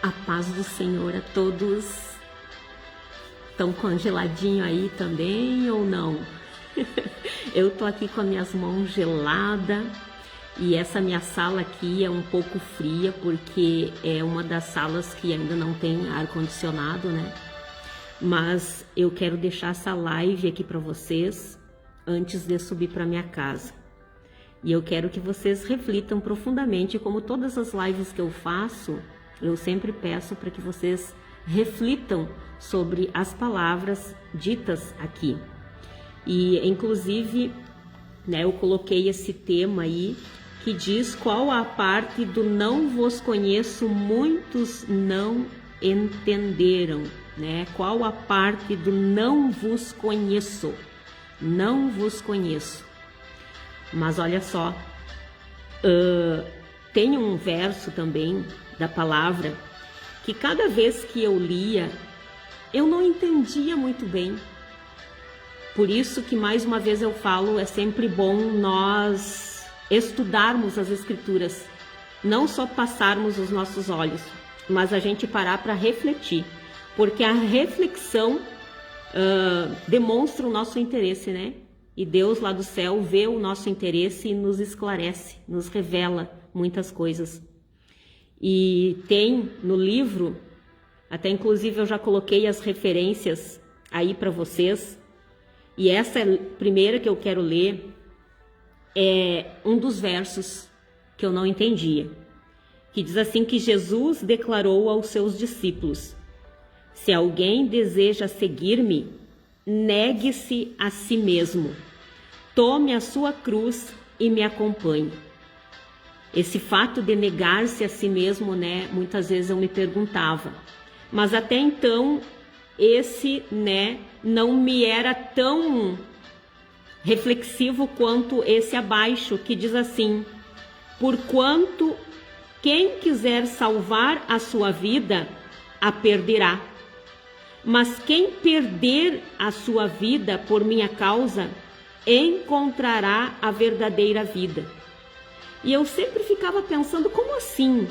A paz do Senhor a todos. Estão congeladinho aí também ou não? Eu tô aqui com as minhas mãos geladas e essa minha sala aqui é um pouco fria porque é uma das salas que ainda não tem ar-condicionado, né? Mas eu quero deixar essa live aqui para vocês antes de subir para minha casa. E eu quero que vocês reflitam profundamente, como todas as lives que eu faço, eu sempre peço para que vocês reflitam sobre as palavras ditas aqui. E inclusive, né, eu coloquei esse tema aí que diz qual a parte do não vos conheço, muitos não entenderam, né? Qual a parte do não vos conheço? Não vos conheço. Mas olha só, tem um verso também da palavra que cada vez que eu lia, eu não entendia muito bem. Por isso que mais uma vez eu falo, é sempre bom nós estudarmos as escrituras, não só passarmos os nossos olhos, mas a gente parar para refletir, porque a reflexão demonstra o nosso interesse, né? E Deus lá do céu vê o nosso interesse e nos esclarece, nos revela muitas coisas. E tem no livro, até inclusive eu já coloquei as referências aí para vocês, e essa primeira que eu quero ler é um dos versos que eu não entendia, que diz assim que Jesus declarou aos seus discípulos: se alguém deseja seguir-me, negue-se a si mesmo, tome a sua cruz e me acompanhe. Esse fato de negar-se a si mesmo, né, muitas vezes eu me perguntava, mas até então esse, né, não me era tão reflexivo quanto esse abaixo, que diz assim: porquanto quem quiser salvar a sua vida, a perderá. Mas quem perder a sua vida por minha causa, encontrará a verdadeira vida. E eu sempre ficava pensando, como assim?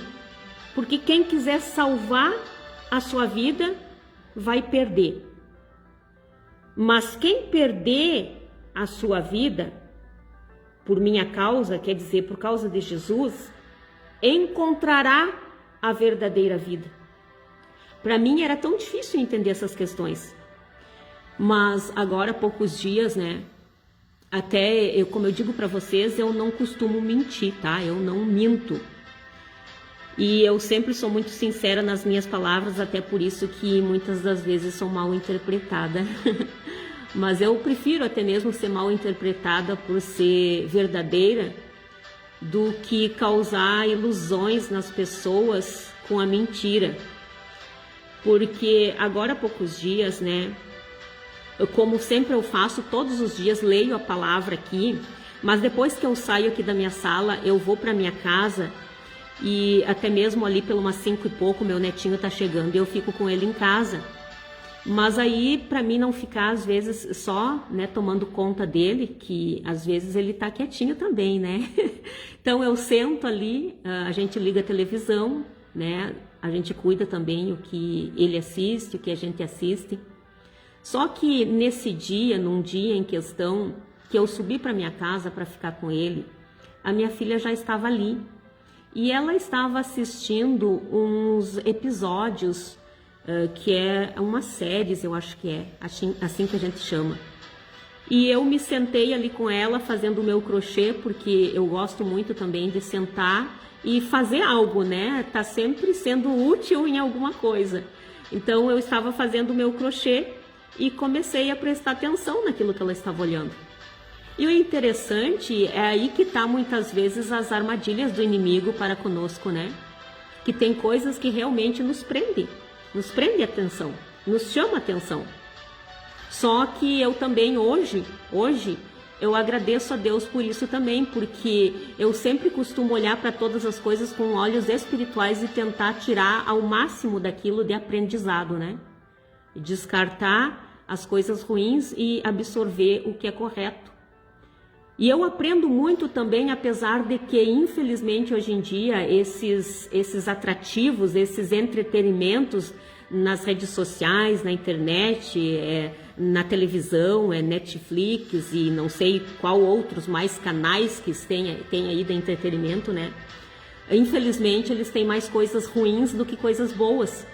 Porque quem quiser salvar a sua vida, vai perder. Mas quem perder a sua vida por minha causa, quer dizer, por causa de Jesus, encontrará a verdadeira vida. Para mim era tão difícil entender essas questões. Mas agora há poucos dias, né? Até, como eu digo para vocês, eu não costumo mentir, tá? Eu não minto. E eu sempre sou muito sincera nas minhas palavras, até por isso que muitas das vezes sou mal interpretada. Mas eu prefiro até mesmo ser mal interpretada por ser verdadeira do que causar ilusões nas pessoas com a mentira. Porque agora há poucos dias, né? Como sempre eu faço, todos os dias leio a palavra aqui, mas depois que eu saio aqui da minha sala, eu vou para minha casa e até mesmo ali pelo umas 5 e pouco, meu netinho tá chegando e eu fico com ele em casa. Mas aí, para mim não ficar às vezes só, né, tomando conta dele, que às vezes ele tá quietinho também, né? Então eu sento ali, a gente liga a televisão, né? A gente cuida também o que ele assiste, o que a gente assiste. Só que nesse dia, num dia em questão, que eu subi para minha casa para ficar com ele, a minha filha já estava ali. E ela estava assistindo uns episódios, que é umas séries, eu acho que é, assim que a gente chama. E eu me sentei ali com ela fazendo o meu crochê, porque eu gosto muito também de sentar e fazer algo, né? Tá sempre sendo útil em alguma coisa. Então eu estava fazendo o meu crochê e comecei a prestar atenção naquilo que ela estava olhando. E o interessante é aí que tá muitas vezes as armadilhas do inimigo para conosco, né? Que tem coisas que realmente nos prende a atenção, nos chama a atenção. Só que eu também hoje eu agradeço a Deus por isso também, porque eu sempre costumo olhar para todas as coisas com olhos espirituais e tentar tirar ao máximo daquilo de aprendizado, né? Descartar as coisas ruins e absorver o que é correto. E eu aprendo muito também, apesar de que, infelizmente, hoje em dia, esses atrativos, esses entretenimentos nas redes sociais, na internet, na televisão, Netflix e não sei qual outros mais canais que tem aí de entretenimento, né? Infelizmente, eles têm mais coisas ruins do que coisas boas.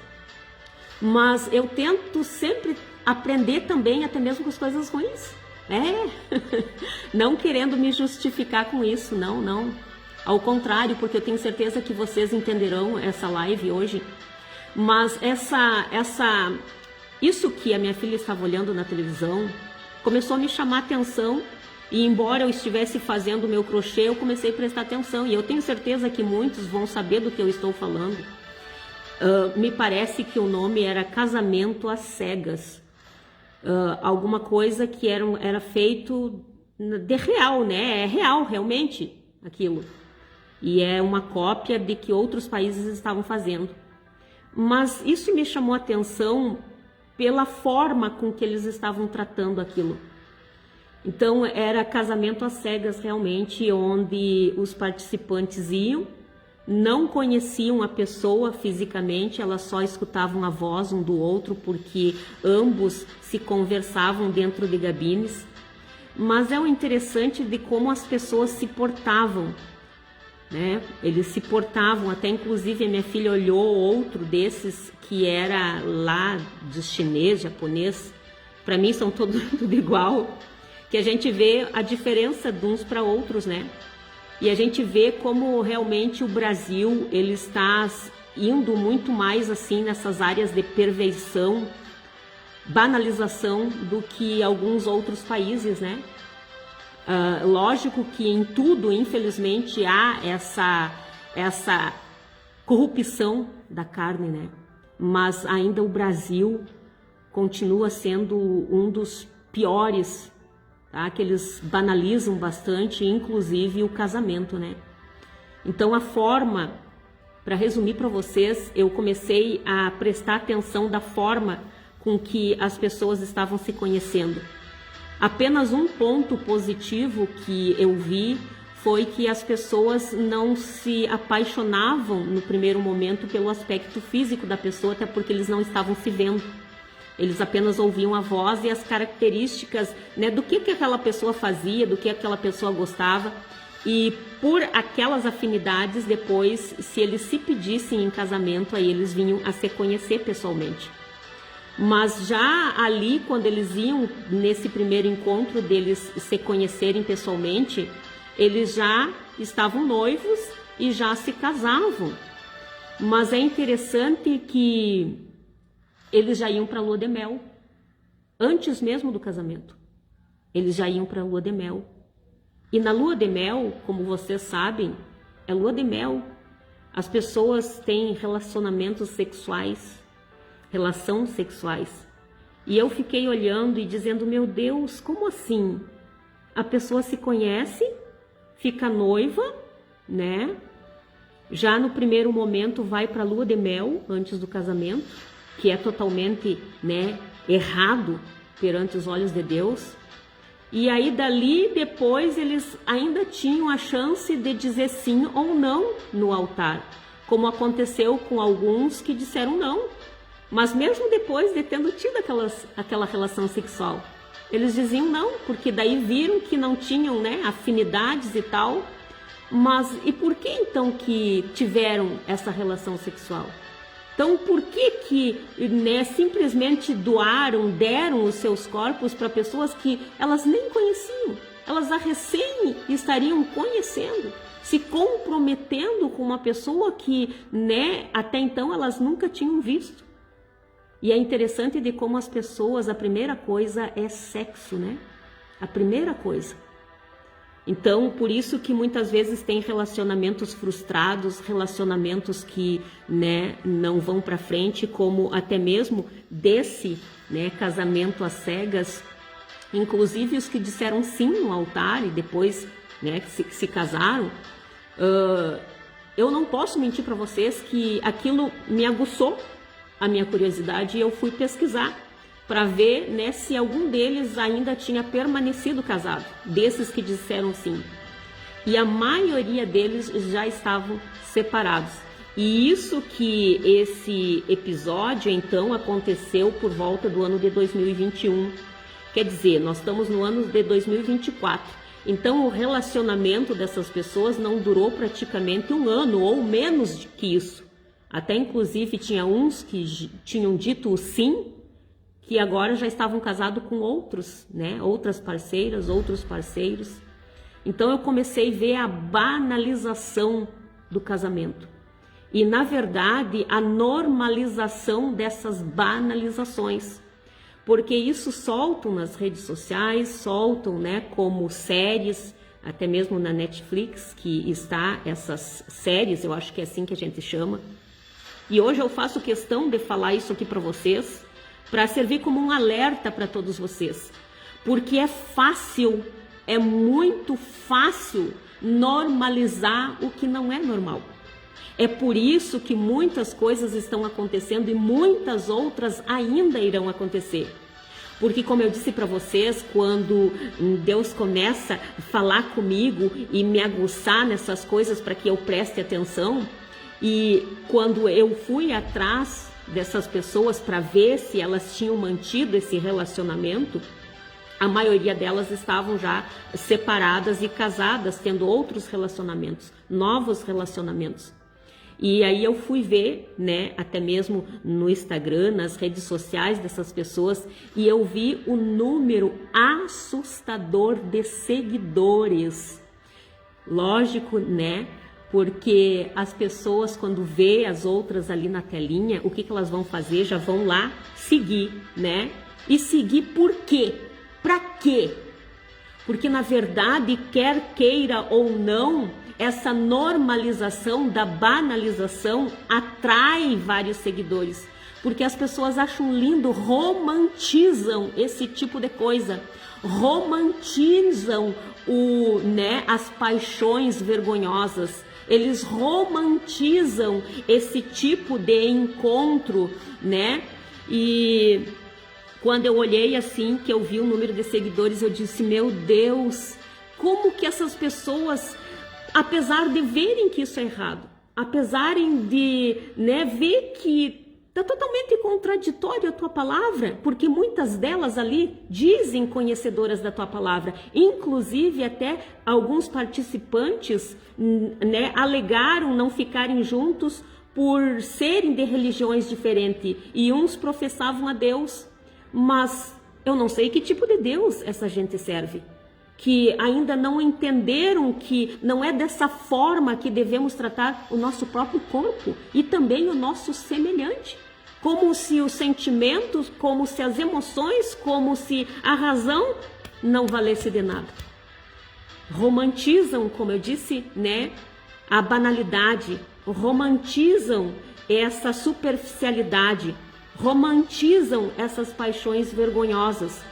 Mas eu tento sempre aprender também, até mesmo com as coisas ruins. Não querendo me justificar com isso, não. Ao contrário, porque eu tenho certeza que vocês entenderão essa live hoje. Mas isso que a minha filha estava olhando na televisão começou a me chamar a atenção. E embora eu estivesse fazendo o meu crochê, eu comecei a prestar atenção. E eu tenho certeza que muitos vão saber do que eu estou falando. Me parece que o nome era Casamento às Cegas. Alguma coisa que era feito de real, né? É real, realmente, aquilo. E é uma cópia de que outros países estavam fazendo. Mas isso me chamou a atenção pela forma com que eles estavam tratando aquilo. Então, era casamento às cegas, realmente, onde os participantes iam, não conheciam a pessoa fisicamente, elas só escutavam a voz um do outro, porque ambos se conversavam dentro de gabines. Mas é o interessante de como as pessoas se portavam, né? Eles se portavam, até inclusive a minha filha olhou outro desses que era lá de chinês, japonês. Para mim são tudo igual, que a gente vê a diferença de uns para outros, né? E a gente vê como realmente o Brasil, ele está indo muito mais assim nessas áreas de perversão, banalização do que alguns outros países, né? Lógico que em tudo, infelizmente, há essa corrupção da carne, né? Mas ainda o Brasil continua sendo um dos piores, tá? Que eles banalizam bastante, inclusive o casamento, né? Então a forma, para resumir para vocês, eu comecei a prestar atenção da forma com que as pessoas estavam se conhecendo. Apenas um ponto positivo que eu vi foi que as pessoas não se apaixonavam no primeiro momento pelo aspecto físico da pessoa, até porque eles não estavam se vendo. Eles apenas ouviam a voz e as características, né, do que aquela pessoa fazia, do que aquela pessoa gostava. E por aquelas afinidades, depois, se eles se pedissem em casamento, aí eles vinham a se conhecer pessoalmente. Mas já ali, quando eles iam nesse primeiro encontro deles se conhecerem pessoalmente, eles já estavam noivos e já se casavam. Mas é interessante que eles já iam para a lua de mel, antes mesmo do casamento. Eles já iam para a lua de mel. E na lua de mel, como vocês sabem, é lua de mel. As pessoas têm relacionamentos sexuais. E eu fiquei olhando e dizendo, meu Deus, como assim? A pessoa se conhece, fica noiva, né? Já no primeiro momento vai para a lua de mel, antes do casamento, que é totalmente, né, errado perante os olhos de Deus. E aí dali depois eles ainda tinham a chance de dizer sim ou não no altar, como aconteceu com alguns que disseram não. Mas mesmo depois de tendo tido aquela relação sexual, eles diziam não, porque daí viram que não tinham, né, afinidades e tal. Mas e por que então que tiveram essa relação sexual? Então por que né, simplesmente deram os seus corpos para pessoas que elas nem conheciam? Elas a recém estariam conhecendo, se comprometendo com uma pessoa que, né, até então elas nunca tinham visto. E é interessante de como as pessoas, a primeira coisa é sexo, né? A primeira coisa. Então, por isso que muitas vezes tem relacionamentos frustrados, relacionamentos que, né, não vão para frente, como até mesmo desse, né, casamento às cegas. Inclusive os que disseram sim no altar e depois, né, se casaram. Eu não posso mentir para vocês que aquilo me aguçou a minha curiosidade e eu fui pesquisar para ver, né, se algum deles ainda tinha permanecido casado, desses que disseram sim. E a maioria deles já estavam separados. E isso que esse episódio, então, aconteceu por volta do ano de 2021. Quer dizer, nós estamos no ano de 2024. Então, o relacionamento dessas pessoas não durou praticamente um ano, ou menos que isso. Até, inclusive, tinha uns que tinham dito sim, que agora já estavam casados com outros, né? Outras parceiras, outros parceiros. Então eu comecei a ver a banalização do casamento. E na verdade a normalização dessas banalizações. Porque isso soltam nas redes sociais, soltam, né, como séries, até mesmo na Netflix, que está essas séries, eu acho que é assim que a gente chama. E hoje eu faço questão de falar isso aqui para vocês, para servir como um alerta para todos vocês, porque é fácil, é muito fácil normalizar o que não é normal. É por isso que muitas coisas estão acontecendo e muitas outras ainda irão acontecer. Porque, como eu disse para vocês, quando Deus começa a falar comigo e me aguçar nessas coisas para que eu preste atenção, e quando eu fui atrás dessas pessoas para ver se elas tinham mantido esse relacionamento, a maioria delas estavam já separadas e casadas, tendo outros relacionamentos, novos relacionamentos. E aí eu fui ver, né, até mesmo no Instagram, nas redes sociais dessas pessoas, e eu vi o número assustador de seguidores. Lógico, né? Porque as pessoas, quando vê as outras ali na telinha, o que elas vão fazer? Já vão lá seguir, né? E seguir por quê? Pra quê? Porque na verdade, quer queira ou não, essa normalização da banalização atrai vários seguidores. Porque as pessoas acham lindo, romantizam esse tipo de coisa. Romantizam as paixões vergonhosas. Eles romantizam esse tipo de encontro, né? E quando eu olhei assim, que eu vi o número de seguidores, eu disse, meu Deus, como que essas pessoas, apesar de verem que isso é errado, apesar de, né, ver que está totalmente contraditória a tua palavra, porque muitas delas ali dizem conhecedoras da tua palavra, inclusive até alguns participantes, né, alegaram não ficarem juntos por serem de religiões diferentes, e uns professavam a Deus, mas eu não sei que tipo de Deus essa gente serve, que ainda não entenderam que não é dessa forma que devemos tratar o nosso próprio corpo e também o nosso semelhante. Como se os sentimentos, como se as emoções, como se a razão não valesse de nada. Romantizam, como eu disse, né, a banalidade, romantizam essa superficialidade, romantizam essas paixões vergonhosas.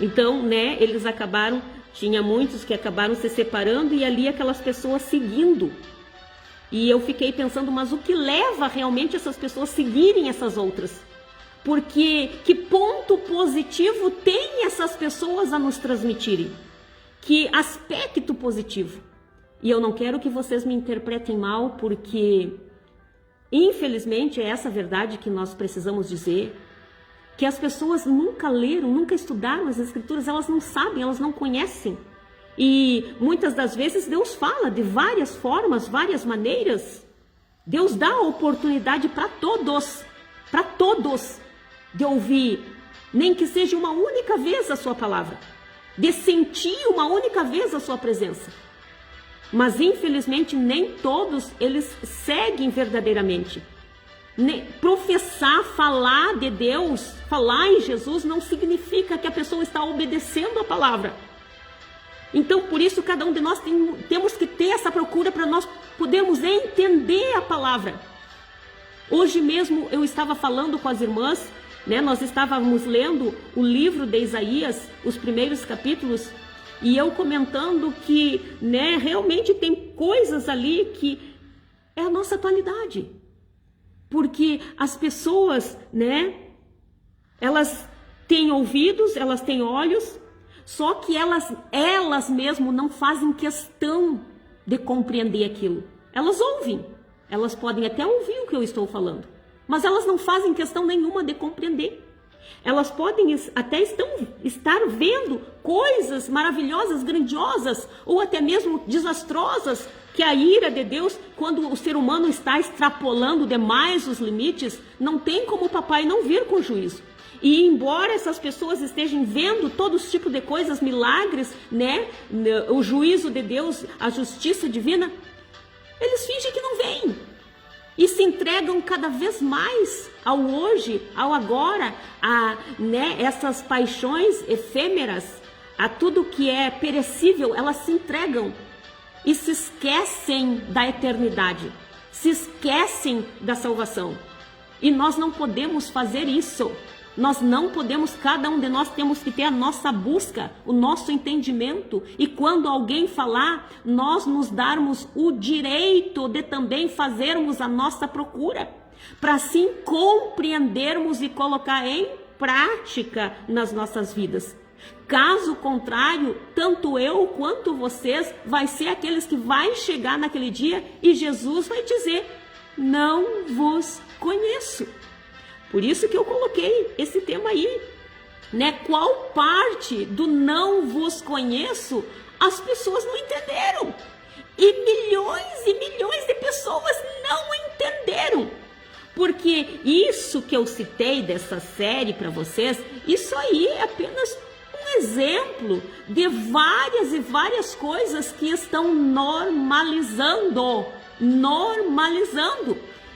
Então, né, eles acabaram, tinha muitos que acabaram se separando e ali aquelas pessoas seguindo. E eu fiquei pensando, mas o que leva realmente essas pessoas a seguirem essas outras? Porque que ponto positivo tem essas pessoas a nos transmitirem? Que aspecto positivo? E eu não quero que vocês me interpretem mal, porque infelizmente é essa verdade que nós precisamos dizer, que as pessoas nunca leram, nunca estudaram as escrituras, elas não sabem, elas não conhecem. E muitas das vezes Deus fala de várias formas, várias maneiras. Deus dá a oportunidade para todos, de ouvir, nem que seja uma única vez a sua palavra, de sentir uma única vez a sua presença. Mas infelizmente nem todos eles seguem verdadeiramente. Professar, falar de Deus, falar em Jesus não significa que a pessoa está obedecendo a palavra. Então, por isso, cada um de nós temos que ter essa procura para nós podermos entender a palavra. Hoje mesmo eu estava falando com as irmãs, né? Nós estávamos lendo o livro de Isaías, os primeiros capítulos, e eu comentando que, né, realmente tem coisas ali que é a nossa atualidade. Porque as pessoas, né, Elas têm ouvidos, elas têm olhos, só que elas mesmo não fazem questão de compreender aquilo. Elas ouvem, elas podem até ouvir o que eu estou falando, mas elas não fazem questão nenhuma de compreender. Elas podem até estar vendo coisas maravilhosas, grandiosas, ou até mesmo desastrosas, que a ira de Deus, quando o ser humano está extrapolando demais os limites, não tem como o papai não vir com juízo. E embora essas pessoas estejam vendo todo tipo de coisas, milagres, né, o juízo de Deus, a justiça divina, eles fingem que não veem. E se entregam cada vez mais ao hoje, ao agora, essas paixões efêmeras, a tudo que é perecível, elas se entregam e se esquecem da eternidade, se esquecem da salvação. E nós não podemos fazer isso. Nós não podemos, cada um de nós temos que ter a nossa busca, o nosso entendimento. E quando alguém falar, nós nos darmos o direito de também fazermos a nossa procura, para assim compreendermos e colocar em prática nas nossas vidas. Caso contrário, tanto eu quanto vocês vai ser aqueles que vai chegar naquele dia e Jesus vai dizer: não vos conheço. Por isso que eu coloquei esse tema aí, né? Qual parte do não vos conheço as pessoas não entenderam? E milhões de pessoas não entenderam. Porque isso que eu citei dessa série para vocês, isso aí é apenas um exemplo de várias e várias coisas que estão normalizando.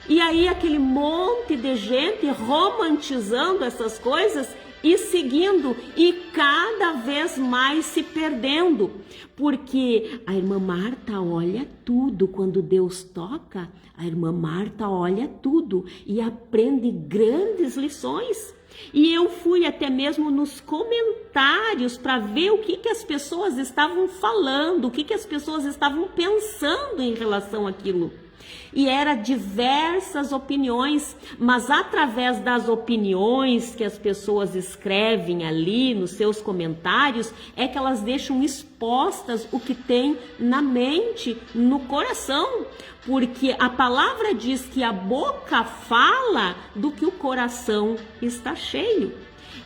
E aí aquele monte de gente romantizando essas coisas e seguindo e cada vez mais se perdendo. Porque a irmã Marta olha tudo, quando Deus toca, a irmã Marta olha tudo e aprende grandes lições. E eu fui até mesmo nos comentários para ver o que as pessoas estavam falando, o que as pessoas estavam pensando em relação àquilo. E era diversas opiniões, mas através das opiniões que as pessoas escrevem ali nos seus comentários, é que elas deixam expostas o que tem na mente, no coração. Porque a palavra diz que a boca fala do que o coração está cheio.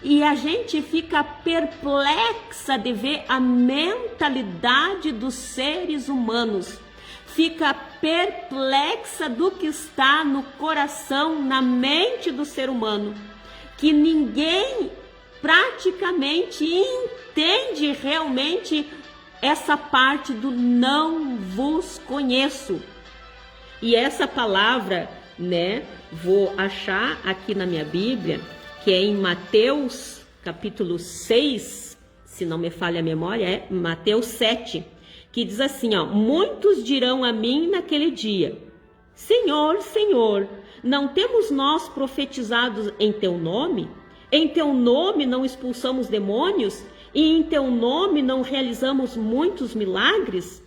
E a gente fica perplexa de ver a mentalidade dos seres humanos. Fica perplexa do que está no coração, na mente do ser humano, que ninguém praticamente entende realmente essa parte do não vos conheço. E essa palavra, né, vou achar aqui na minha Bíblia, que é em Mateus capítulo 6, se não me falha a memória, é Mateus 7, que diz assim, ó: muitos dirão a mim naquele dia: Senhor, Senhor, não temos nós profetizado em teu nome? Em teu nome não expulsamos demônios? E em teu nome não realizamos muitos milagres?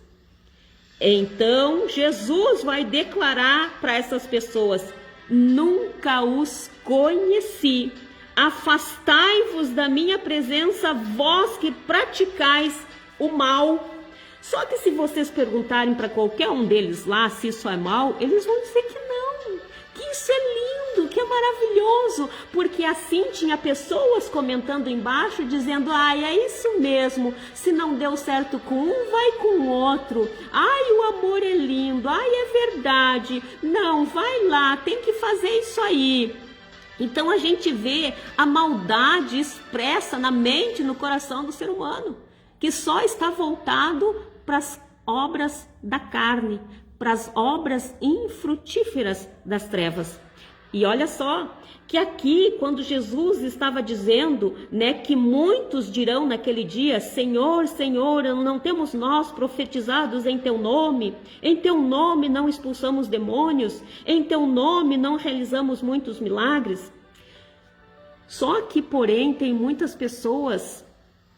Então Jesus vai declarar para essas pessoas: nunca os conheci. Afastai-vos da minha presença, vós que praticais o mal. Só que se vocês perguntarem para qualquer um deles lá se isso é mal, eles vão dizer que não, que isso é lindo, que é maravilhoso, porque assim tinha pessoas comentando embaixo dizendo: ai, é isso mesmo, se não deu certo com um, vai com o outro, ai, o amor é lindo, ai, é verdade, não, vai lá, tem que fazer isso aí. Então a gente vê a maldade expressa na mente, no coração do ser humano, que só está voltado para as obras da carne, para as obras infrutíferas das trevas. E olha só, que aqui, quando Jesus estava dizendo, né, que muitos dirão naquele dia: Senhor, Senhor, não temos nós profetizados em teu nome não expulsamos demônios, em teu nome não realizamos muitos milagres. Só que, porém, tem muitas pessoas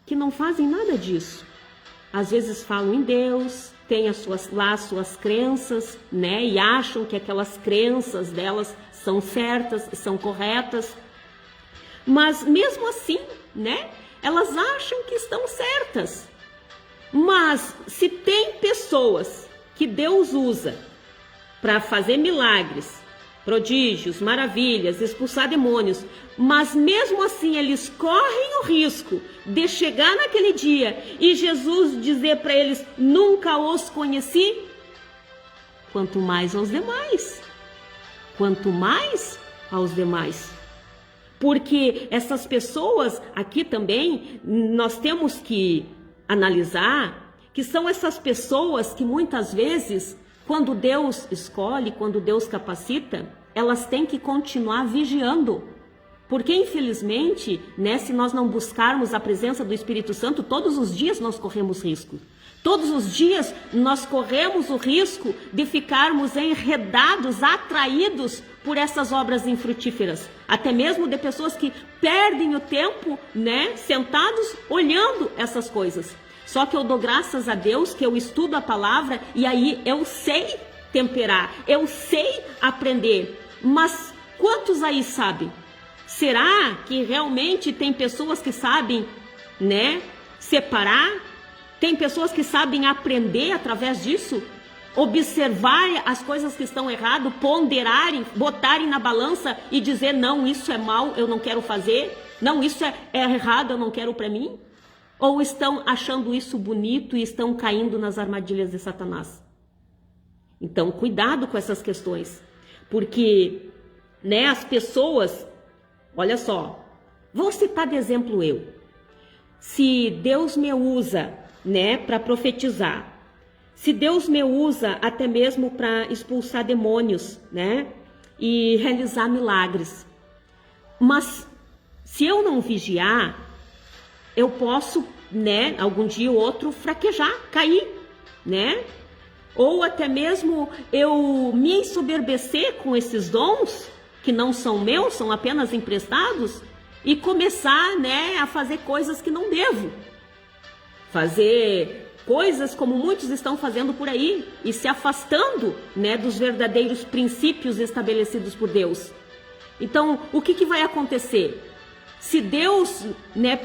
que não fazem nada disso. Às vezes falam em Deus, têm as suas crenças, né? E acham que aquelas crenças delas são certas, são corretas. Mas mesmo assim, né? Elas acham que estão certas. Mas se tem pessoas que Deus usa para fazer milagres, prodígios, maravilhas, expulsar demônios, mas mesmo assim eles correm o risco de chegar naquele dia e Jesus dizer para eles: nunca os conheci, quanto mais aos demais. Quanto mais aos demais. Porque essas pessoas aqui também, nós temos que analisar que são essas pessoas que muitas vezes, quando Deus escolhe, quando Deus capacita, elas têm que continuar vigiando. Porque infelizmente, né, se nós não buscarmos a presença do Espírito Santo, todos os dias nós corremos risco. Todos os dias nós corremos o risco de ficarmos enredados, atraídos por essas obras infrutíferas. Até mesmo de pessoas que perdem o tempo, né, sentados olhando essas coisas. Só que eu dou graças a Deus que eu estudo a palavra e aí eu sei temperar, eu sei aprender. Mas quantos aí sabem? Será que realmente tem pessoas que sabem, né, separar? Tem pessoas que sabem aprender através disso? Observar as coisas que estão erradas, ponderarem, botarem na balança e dizer: não, isso é mal, eu não quero fazer. Não, isso é errado, eu não quero para mim. Ou estão achando isso bonito e estão caindo nas armadilhas de Satanás? Então, cuidado com essas questões. Porque, né, as pessoas, olha só, vou citar de exemplo eu. Se Deus me usa, né, para profetizar, se Deus me usa até mesmo para expulsar demônios, né, e realizar milagres, mas se eu não vigiar, eu posso, né, algum dia ou outro fraquejar, cair, né, ou até mesmo eu me ensoberbecer com esses dons que não são meus, são apenas emprestados, e começar, né, a fazer coisas que não devo. Fazer coisas como muitos estão fazendo por aí e se afastando, né, dos verdadeiros princípios estabelecidos por Deus. Então, o que vai acontecer? Se Deus, né,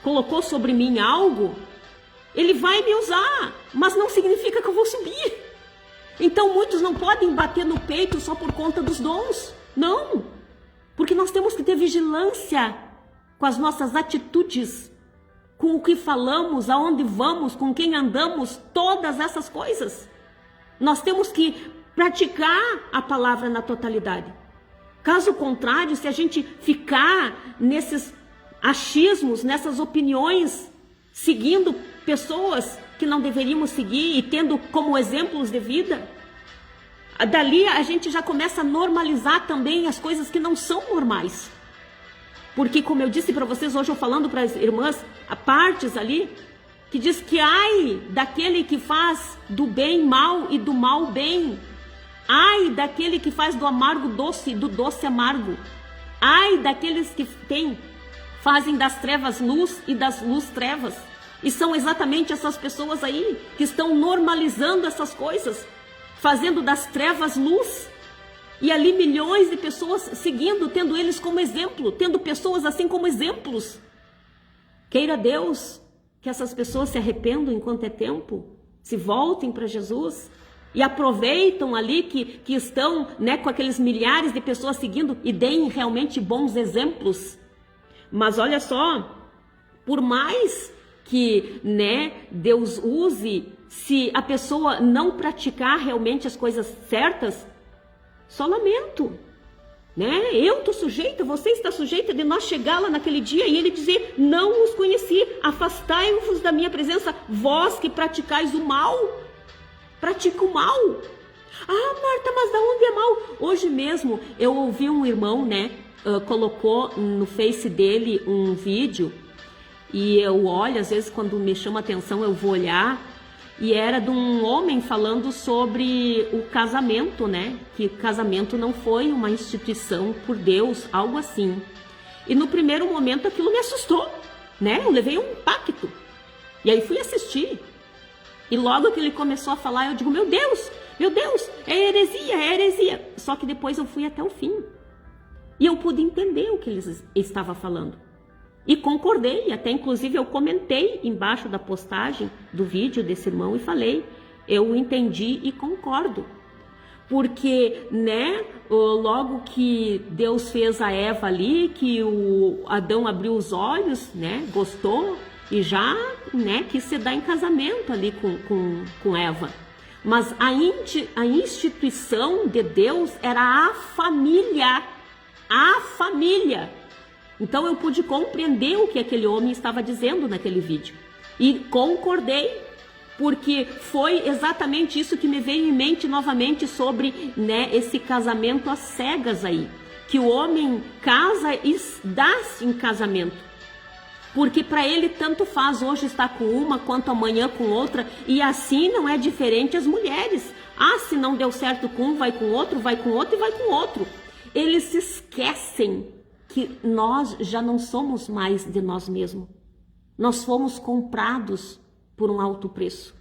colocou sobre mim algo, Ele vai me usar, mas não significa que eu vou subir. Então, muitos não podem bater no peito só por conta dos dons. Não, porque nós temos que ter vigilância com as nossas atitudes, com o que falamos, aonde vamos, com quem andamos, todas essas coisas. Nós temos que praticar a palavra na totalidade. Caso contrário, se a gente ficar nesses achismos, nessas opiniões, seguindo pessoas que não deveríamos seguir e tendo como exemplos de vida, dali a gente já começa a normalizar também as coisas que não são normais. Porque, como eu disse para vocês hoje, eu falando para as irmãs, a partes ali, que diz que ai daquele que faz do bem mal e do mal bem. Ai daquele que faz do amargo doce e do doce amargo. Ai daqueles que fazem das trevas luz e das luz trevas. E são exatamente essas pessoas aí que estão normalizando essas coisas, fazendo das trevas luz. E ali milhões de pessoas seguindo, tendo eles como exemplo, tendo pessoas assim como exemplos. Queira Deus que essas pessoas se arrependam enquanto é tempo, se voltem para Jesus e aproveitam ali que estão, né, com aqueles milhares de pessoas seguindo e deem realmente bons exemplos. Mas olha só, por mais que, né, Deus use, se a pessoa não praticar realmente as coisas certas, só lamento, né? Eu estou sujeita, você está sujeita de nós chegar lá naquele dia e Ele dizer: não os conheci, afastai-vos da minha presença, vós que praticais o mal. Pratica o mal. Ah, Marta, mas da onde é mal? Hoje mesmo eu ouvi um irmão, né, colocou no Face dele um vídeo e eu olho, às vezes quando me chama atenção eu vou olhar. E era de um homem falando sobre o casamento, né? Que casamento não foi uma instituição por Deus, algo assim. E no primeiro momento aquilo me assustou, né? Eu levei um impacto. E aí fui assistir. E logo que ele começou a falar, eu digo: meu Deus, é heresia, é heresia. Só que depois eu fui até o fim. E eu pude entender o que ele estava falando. E concordei, até inclusive eu comentei embaixo da postagem do vídeo desse irmão e falei, eu entendi e concordo. Porque, né, logo que Deus fez a Eva ali, que o Adão abriu os olhos, né, gostou e já, né, quis se dar em casamento ali com Eva. Mas a instituição de Deus era a família. A família. Então eu pude compreender o que aquele homem estava dizendo naquele vídeo. E concordei, porque foi exatamente isso que me veio em mente novamente sobre, né, esse casamento às cegas aí. Que o homem casa e dá-se em casamento. Porque para ele tanto faz hoje estar com uma quanto amanhã com outra. E assim não é diferente as mulheres. Ah, se não deu certo com um, vai com outro, vai com outro e vai com outro. Eles se esquecem que nós já não somos mais de nós mesmos. Nós fomos comprados por um alto preço.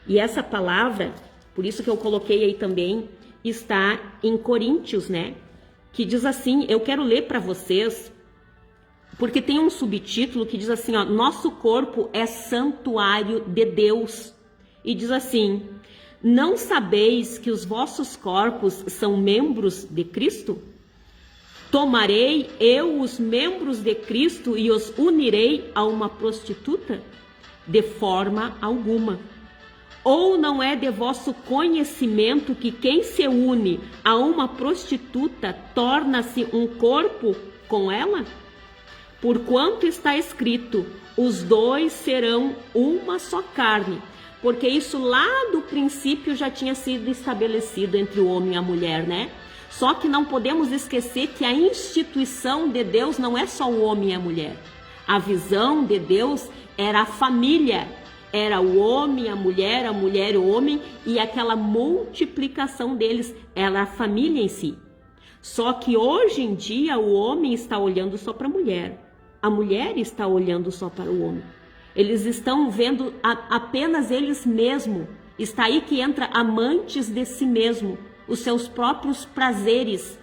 E essa palavra, por isso que eu coloquei aí também, está em Coríntios, né? Que diz assim, eu quero ler para vocês, porque tem um subtítulo que diz assim, ó, nosso corpo é santuário de Deus. E diz assim, não sabeis que os vossos corpos são membros de Cristo? Tomarei eu os membros de Cristo e os unirei a uma prostituta? De forma alguma. Ou não é de vosso conhecimento que quem se une a uma prostituta torna-se um corpo com ela? Porquanto está escrito, os dois serão uma só carne. Porque isso lá do princípio já tinha sido estabelecido entre o homem e a mulher, né? Só que não podemos esquecer que a instituição de Deus não é só o homem e a mulher. A visão de Deus era a família. Era o homem, a mulher e o homem. E aquela multiplicação deles era a família em si. Só que hoje em dia o homem está olhando só para a mulher. A mulher está olhando só para o homem. Eles estão vendo apenas eles mesmos. Está aí que entra amantes de si mesmo. Os seus próprios prazeres.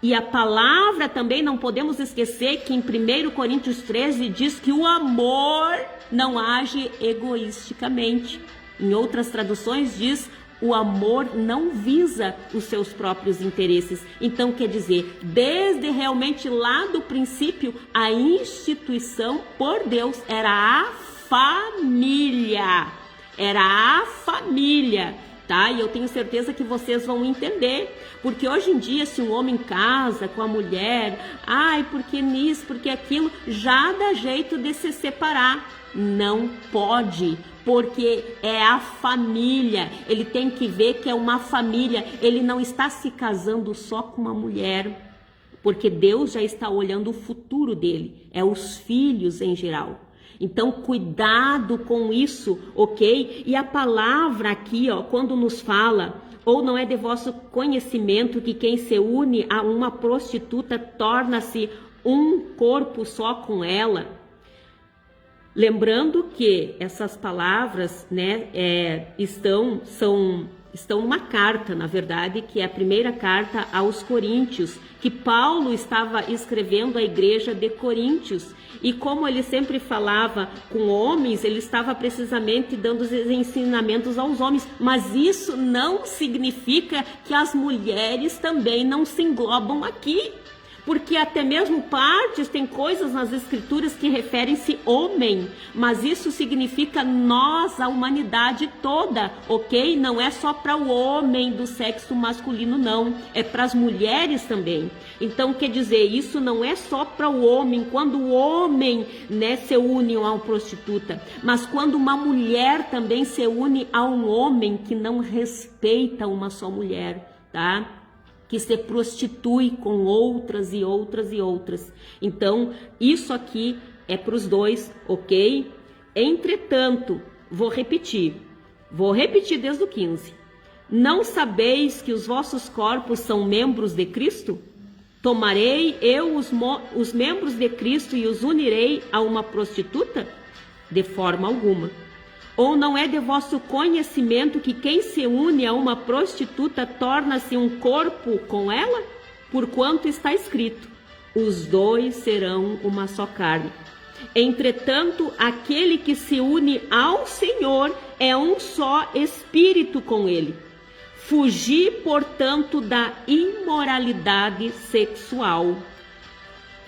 E a palavra também não podemos esquecer que em 1 Coríntios 13 diz que o amor não age egoisticamente. Em outras traduções diz o amor não visa os seus próprios interesses. Então quer dizer, desde realmente lá do princípio, a instituição por Deus era a família. Era a família. Tá? E eu tenho certeza que vocês vão entender, porque hoje em dia se um homem casa com a mulher, ai, porque nisso, porque aquilo, já dá jeito de se separar. Não pode, porque é a família, ele tem que ver que é uma família, ele não está se casando só com uma mulher, porque Deus já está olhando o futuro dele, é os filhos em geral. Então, cuidado com isso, ok? E a palavra aqui, ó, quando nos fala, ou não é de vosso conhecimento que quem se une a uma prostituta torna-se um corpo só com ela? Lembrando que essas palavras, né, estão numa carta, na verdade, que é a primeira carta aos Coríntios, que Paulo estava escrevendo à igreja de Coríntios. E como ele sempre falava com homens, ele estava precisamente dando os ensinamentos aos homens. Mas isso não significa que as mulheres também não se englobam aqui. Porque até mesmo partes, tem coisas nas escrituras que referem-se homem, mas isso significa nós, a humanidade toda, ok? Não é só para o homem do sexo masculino, não, é para as mulheres também. Então, quer dizer, isso não é só para o homem, quando o homem, né, se une a uma prostituta, mas quando uma mulher também se une a um homem que não respeita uma só mulher, tá? Que se prostitui com outras e outras e outras. Então, isso aqui é para os dois, ok? Entretanto, vou repetir desde o 15. Não sabeis que os vossos corpos são membros de Cristo? Tomarei eu os membros de Cristo e os unirei a uma prostituta? De forma alguma. Ou não é de vosso conhecimento que quem se une a uma prostituta torna-se um corpo com ela? porquanto está escrito: os dois serão uma só carne. Entretanto, aquele que se une ao Senhor é um só espírito com ele. Fugi, portanto, da imoralidade sexual.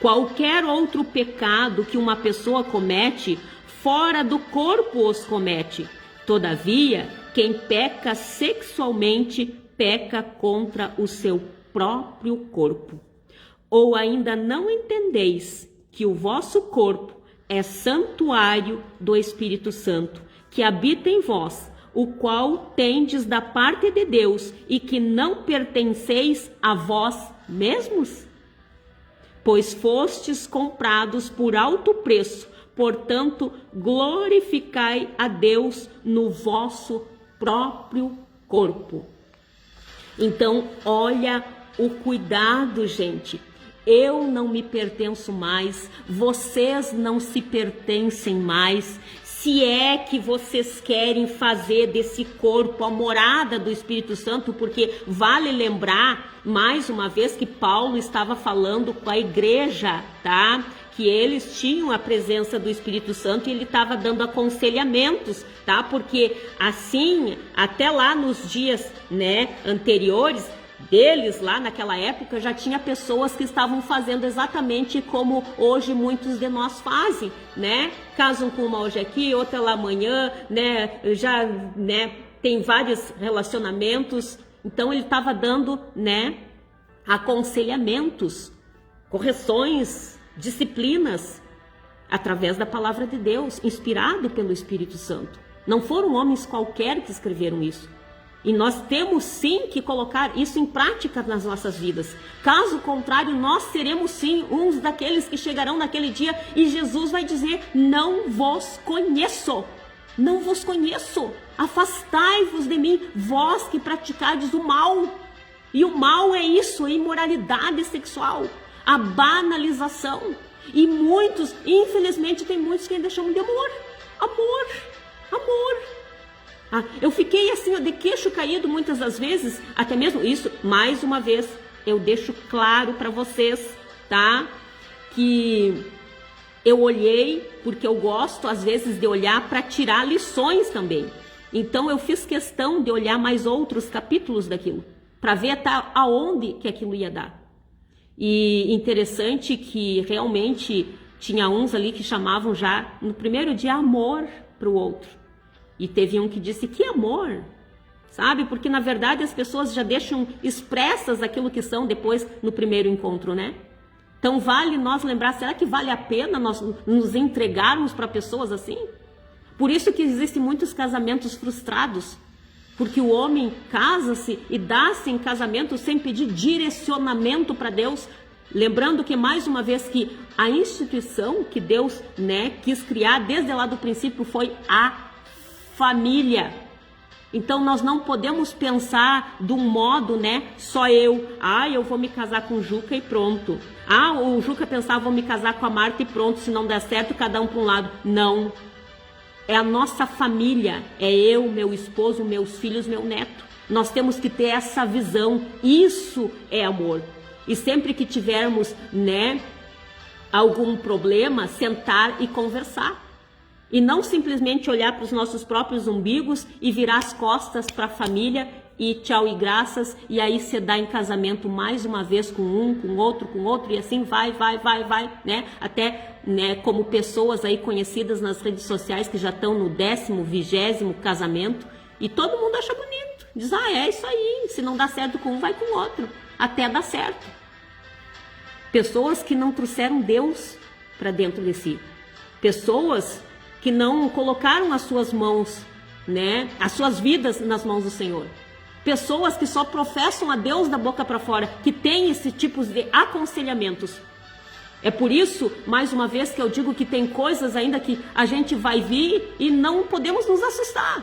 Qualquer outro pecado que uma pessoa comete, fora do corpo os comete. Todavia, quem peca sexualmente, peca contra o seu próprio corpo. Ou ainda não entendeis que o vosso corpo é santuário do Espírito Santo, que habita em vós, o qual tendes da parte de Deus, e que não pertenceis a vós mesmos? Pois fostes comprados por alto preço, portanto, glorificai a Deus no vosso próprio corpo. Então, olha o cuidado, gente. Eu não me pertenço mais, vocês não se pertencem mais. Se é que vocês querem fazer desse corpo a morada do Espírito Santo, porque vale lembrar, mais uma vez, que Paulo estava falando com a igreja, tá? Que eles tinham a presença do Espírito Santo e ele estava dando aconselhamentos, tá? Porque assim, até lá nos dias, né, anteriores, deles lá naquela época já tinha pessoas que estavam fazendo exatamente como hoje muitos de nós fazem, né? Casam com uma hoje aqui, outra lá amanhã, né? Já, né? Tem vários relacionamentos. Então ele estava dando, né? Aconselhamentos, correções, disciplinas através da palavra de Deus, inspirado pelo Espírito Santo. Não foram homens qualquer que escreveram isso. E nós temos sim que colocar isso em prática nas nossas vidas. Caso contrário, nós seremos sim uns daqueles que chegarão naquele dia e Jesus vai dizer: não vos conheço, não vos conheço, afastai-vos de mim, vós que praticais o mal. E o mal é isso, a imoralidade sexual, a banalização. E muitos, infelizmente, tem muitos que ainda chamam de amor. Eu fiquei assim, de queixo caído muitas das vezes, até mesmo isso, mais uma vez, eu deixo claro para vocês, tá? Que eu olhei, porque eu gosto às vezes de olhar para tirar lições também. Então eu fiz questão de olhar mais outros capítulos daquilo, para ver até aonde que aquilo ia dar. E interessante que realmente tinha uns ali que chamavam já no primeiro dia amor para o outro. E teve um que disse: que amor, sabe? Porque na verdade as pessoas já deixam expressas aquilo que são depois no primeiro encontro, né? Então vale nós lembrar, será que vale a pena nós nos entregarmos para pessoas assim? Por isso que existem muitos casamentos frustrados, porque o homem casa-se e dá-se em casamento sem pedir direcionamento para Deus, lembrando que mais uma vez que a instituição que Deus, né, quis criar desde lá do princípio foi a família. Então nós não podemos pensar de um modo, né, só eu vou me casar com o Juca e pronto. O Juca pensava, vou me casar com a Marta e pronto, se não der certo, cada um para um lado. Não. É a nossa família, é eu, meu esposo, meus filhos, meu neto. Nós temos que ter essa visão. Isso é amor. E sempre que tivermos, né, algum problema, sentar e conversar. E não simplesmente olhar para os nossos próprios umbigos e virar as costas para a família e tchau e graças, e aí se dá em casamento mais uma vez com um, com outro, e assim vai, né? Até, né, como pessoas aí conhecidas nas redes sociais que já estão no 10º, 20º casamento, e todo mundo acha bonito. Diz, é isso aí, se não dá certo com um, vai com o outro, até dar certo. Pessoas que não trouxeram Deus para dentro de si. Pessoas que não colocaram as suas mãos, né, as suas vidas nas mãos do Senhor. Pessoas que só professam a Deus da boca para fora, que têm esse tipo de aconselhamentos. É por isso, mais uma vez, que eu digo que tem coisas ainda que a gente vai vir e não podemos nos assustar.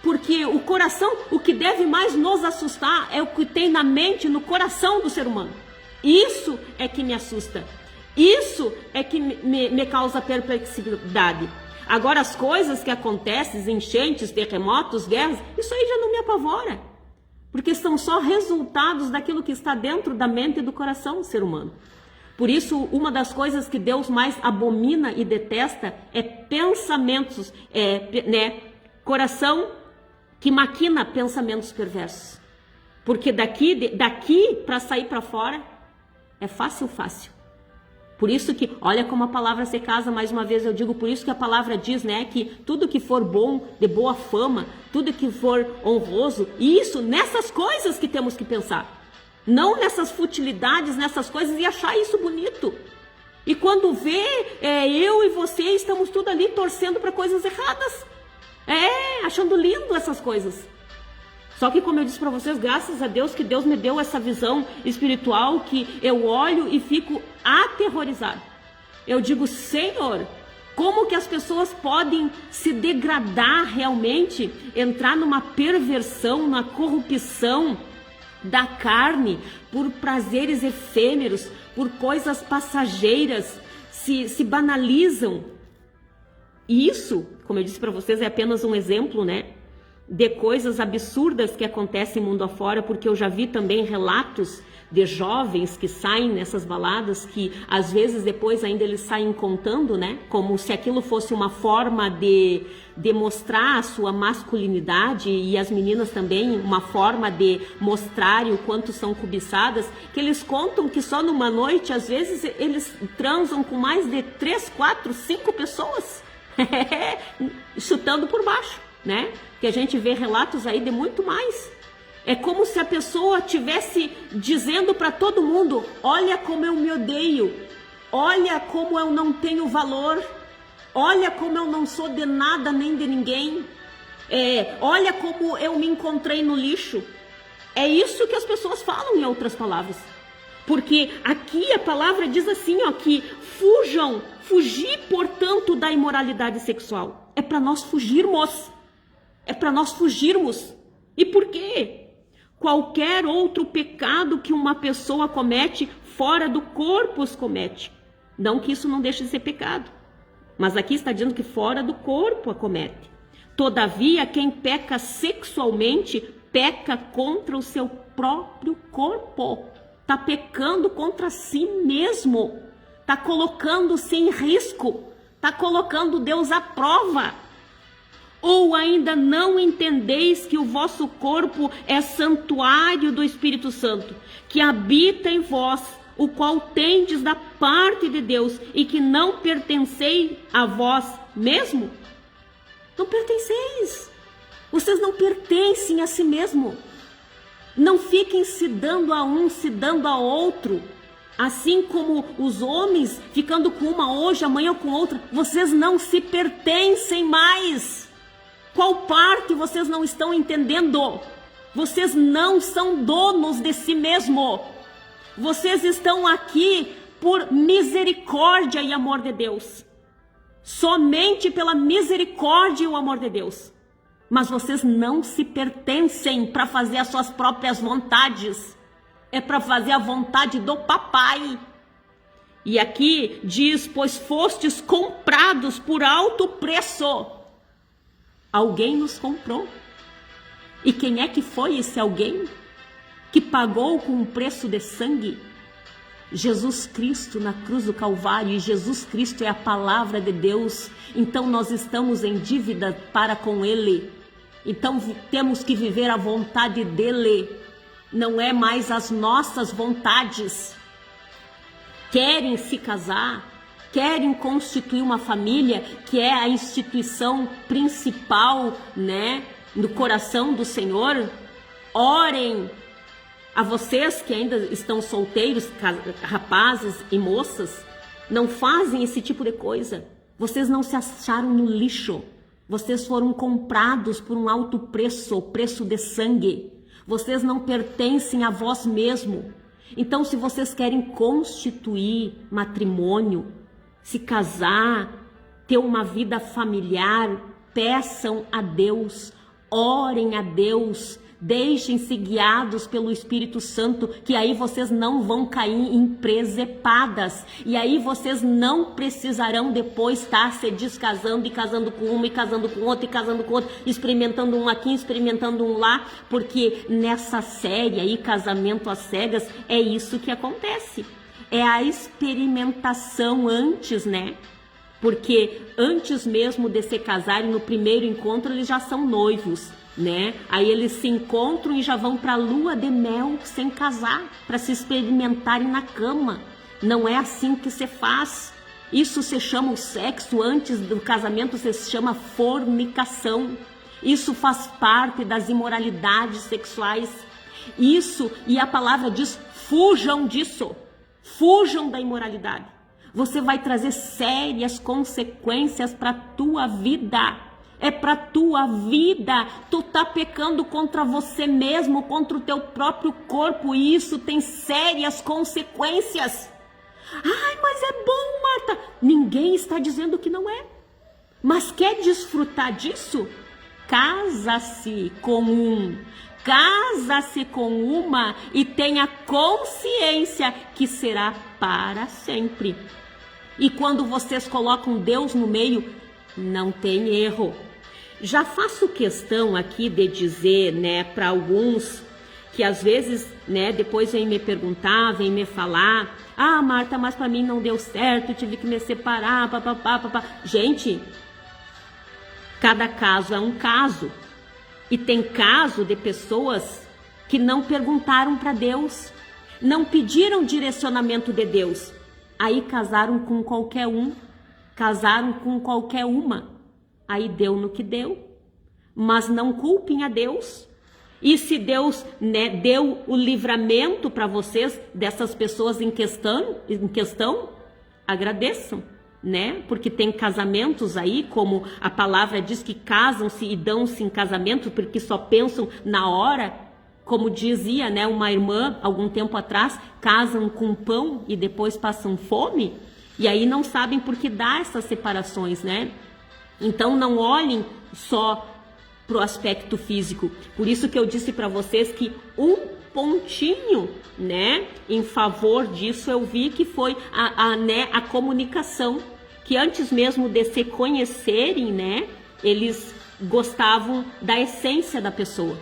Porque o coração, o que deve mais nos assustar é o que tem na mente, no coração do ser humano. Isso é que me assusta. Isso é que me causa perplexidade. Agora, as coisas que acontecem, enchentes, terremotos, guerras, isso aí já não me apavora. porque são só resultados daquilo que está dentro da mente e do coração do ser humano. Por isso, uma das coisas que Deus mais abomina e detesta é pensamentos, coração que maquina pensamentos perversos. Porque daqui para sair para fora é fácil. Por isso que, olha como a palavra se casa, mais uma vez eu digo, por isso que a palavra diz, né, que tudo que for bom, de boa fama, tudo que for honroso, isso, nessas coisas que temos que pensar. Não nessas futilidades, nessas coisas e achar isso bonito. E quando vê, eu e você estamos tudo ali torcendo para coisas erradas. Achando lindo essas coisas. Só que, como eu disse para vocês, graças a Deus que Deus me deu essa visão espiritual que eu olho e fico aterrorizado. Eu digo, Senhor, como que as pessoas podem se degradar realmente, entrar numa perversão, na corrupção da carne, por prazeres efêmeros, por coisas passageiras, se banalizam. E isso, como eu disse para vocês, é apenas um exemplo, né, de coisas absurdas que acontecem mundo afora, porque eu já vi também relatos de jovens que saem nessas baladas, que às vezes depois ainda eles saem contando, né, como se aquilo fosse uma forma de demonstrar a sua masculinidade, e as meninas também, uma forma de mostrarem o quanto são cobiçadas, que eles contam que só numa noite, às vezes, eles transam com mais de 3, 4, 5 pessoas, chutando por baixo, né? Que a gente vê relatos aí de muito mais. É como se a pessoa estivesse dizendo para todo mundo, olha como eu me odeio, olha como eu não tenho valor, olha como eu não sou de nada nem de ninguém, olha como eu me encontrei no lixo. É isso que as pessoas falam, em outras palavras. Porque aqui a palavra diz assim, ó, que fugir, portanto, da imoralidade sexual. É para nós fugirmos. E por quê? Qualquer outro pecado que uma pessoa comete fora do corpo os comete. Não que isso não deixe de ser pecado. Mas aqui está dizendo que fora do corpo a comete. Todavia, quem peca sexualmente, peca contra o seu próprio corpo. Está pecando contra si mesmo. Está colocando-se em risco. Está colocando Deus à prova. Ou ainda não entendeis que o vosso corpo é santuário do Espírito Santo, que habita em vós, o qual tendes da parte de Deus, e que não pertenceis a vós mesmo? Não pertenceis. Vocês não pertencem a si mesmo. Não fiquem se dando a um, se dando a outro. Assim como os homens ficando com uma hoje, amanhã com outra. Vocês não se pertencem mais. Qual parte vocês não estão entendendo? Vocês não são donos de si mesmo. Vocês estão aqui por misericórdia e amor de Deus. Somente pela misericórdia e o amor de Deus. Mas vocês não se pertencem para fazer as suas próprias vontades. É para fazer a vontade do papai. E aqui diz, pois fostes comprados por alto preço. Alguém nos comprou. E quem é que foi esse alguém que pagou com um preço de sangue? Jesus Cristo na cruz do Calvário. E Jesus Cristo é a palavra de Deus. Então nós estamos em dívida para com Ele. Então temos que viver a vontade dEle. Não é mais as nossas vontades. Querem se casar? Querem constituir uma família, que é a instituição principal, né, no coração do Senhor? Orem a vocês que ainda estão solteiros, rapazes e moças, não fazem esse tipo de coisa. Vocês não se acharam no lixo. Vocês foram comprados por um alto preço, preço de sangue. Vocês não pertencem a vós mesmo. Então, se vocês querem constituir matrimônio, se casar, ter uma vida familiar, peçam a Deus, orem a Deus, Deixem-se guiados pelo Espírito Santo, que aí vocês não vão cair em presepadas. E aí vocês não precisarão depois estar se descasando e casando com uma, e casando com outra, e casando com outra, experimentando um aqui, experimentando um lá, porque nessa série aí, Casamento às Cegas, é isso que acontece. É a experimentação antes, né? Porque antes mesmo de se casarem, no primeiro encontro, eles já são noivos, né? Aí eles se encontram e já vão para a lua de mel sem casar, para se experimentarem na cama. Não é assim que se faz. Isso se chama o sexo antes do casamento, se chama fornicação. Isso faz parte das imoralidades sexuais. Isso, e a palavra diz, fujam disso. Fujam da imoralidade. Você vai trazer sérias consequências para a tua vida. É para tua vida. Tu tá pecando contra você mesmo, contra o teu próprio corpo, e isso tem sérias consequências. Ai, mas é bom, Marta. Ninguém está dizendo que não é. Mas quer desfrutar disso? Casa-se com um. Casa-se com uma e tenha consciência que será para sempre. E quando vocês colocam Deus no meio, não tem erro. Já faço questão aqui de dizer, né, para alguns que às vezes, né, depois vem me perguntar, vem me falar, ah, Marta, mas para mim não deu certo, tive que me separar, papapá. Gente, cada caso é um caso. E tem caso de pessoas que não perguntaram para Deus, não pediram direcionamento de Deus. Aí casaram com qualquer um, casaram com qualquer uma. Aí deu no que deu. Mas não culpem a Deus. E se Deus, né, deu o livramento para vocês, dessas pessoas em questão, agradeçam. Né? Porque tem casamentos aí, como a palavra diz, que casam-se e dão-se em casamento porque só pensam na hora, como dizia, né, uma irmã algum tempo atrás, casam com pão e depois passam fome, e aí não sabem por que dá essas separações, né? Então não olhem só pro aspecto físico. Por isso que eu disse para vocês que um pontinho, né, em favor disso eu vi que foi a comunicação, que antes mesmo de se conhecerem, né, eles gostavam da essência da pessoa.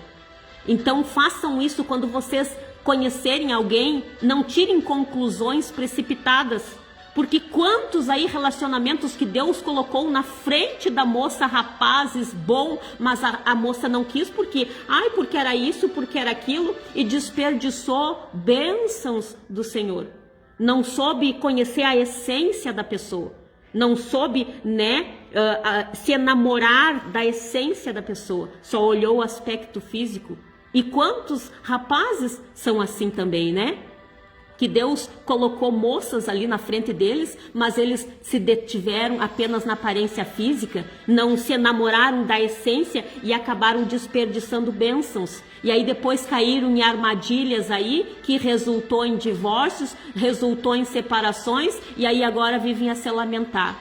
Então façam isso quando vocês conhecerem alguém, não tirem conclusões precipitadas, porque quantos aí relacionamentos que Deus colocou na frente da moça, rapazes, bom, mas a moça não quis porque era isso, porque era aquilo, e desperdiçou bênçãos do Senhor. Não soube conhecer a essência da pessoa. Não soube, né, se enamorar da essência da pessoa. Só olhou o aspecto físico. E quantos rapazes são assim também, né? Que Deus colocou moças ali na frente deles, mas eles se detiveram apenas na aparência física, não se enamoraram da essência e acabaram desperdiçando bênçãos. E aí depois caíram em armadilhas aí, que resultou em divórcios, resultou em separações, e aí agora vivem a se lamentar.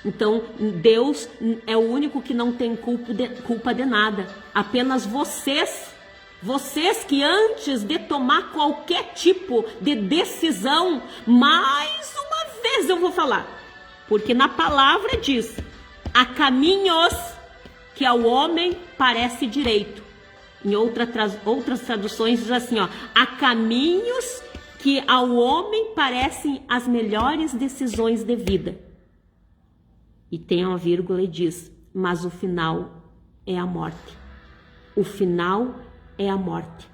Então Deus é o único que não tem culpa de nada, apenas vocês que antes de tomar qualquer tipo de decisão, mais uma vez eu vou falar, porque na palavra diz, há caminhos que ao homem parece direito. Em outras traduções diz assim, ó, há caminhos que ao homem parecem as melhores decisões de vida. E tem uma vírgula e diz, mas o final é a morte. O final é a morte.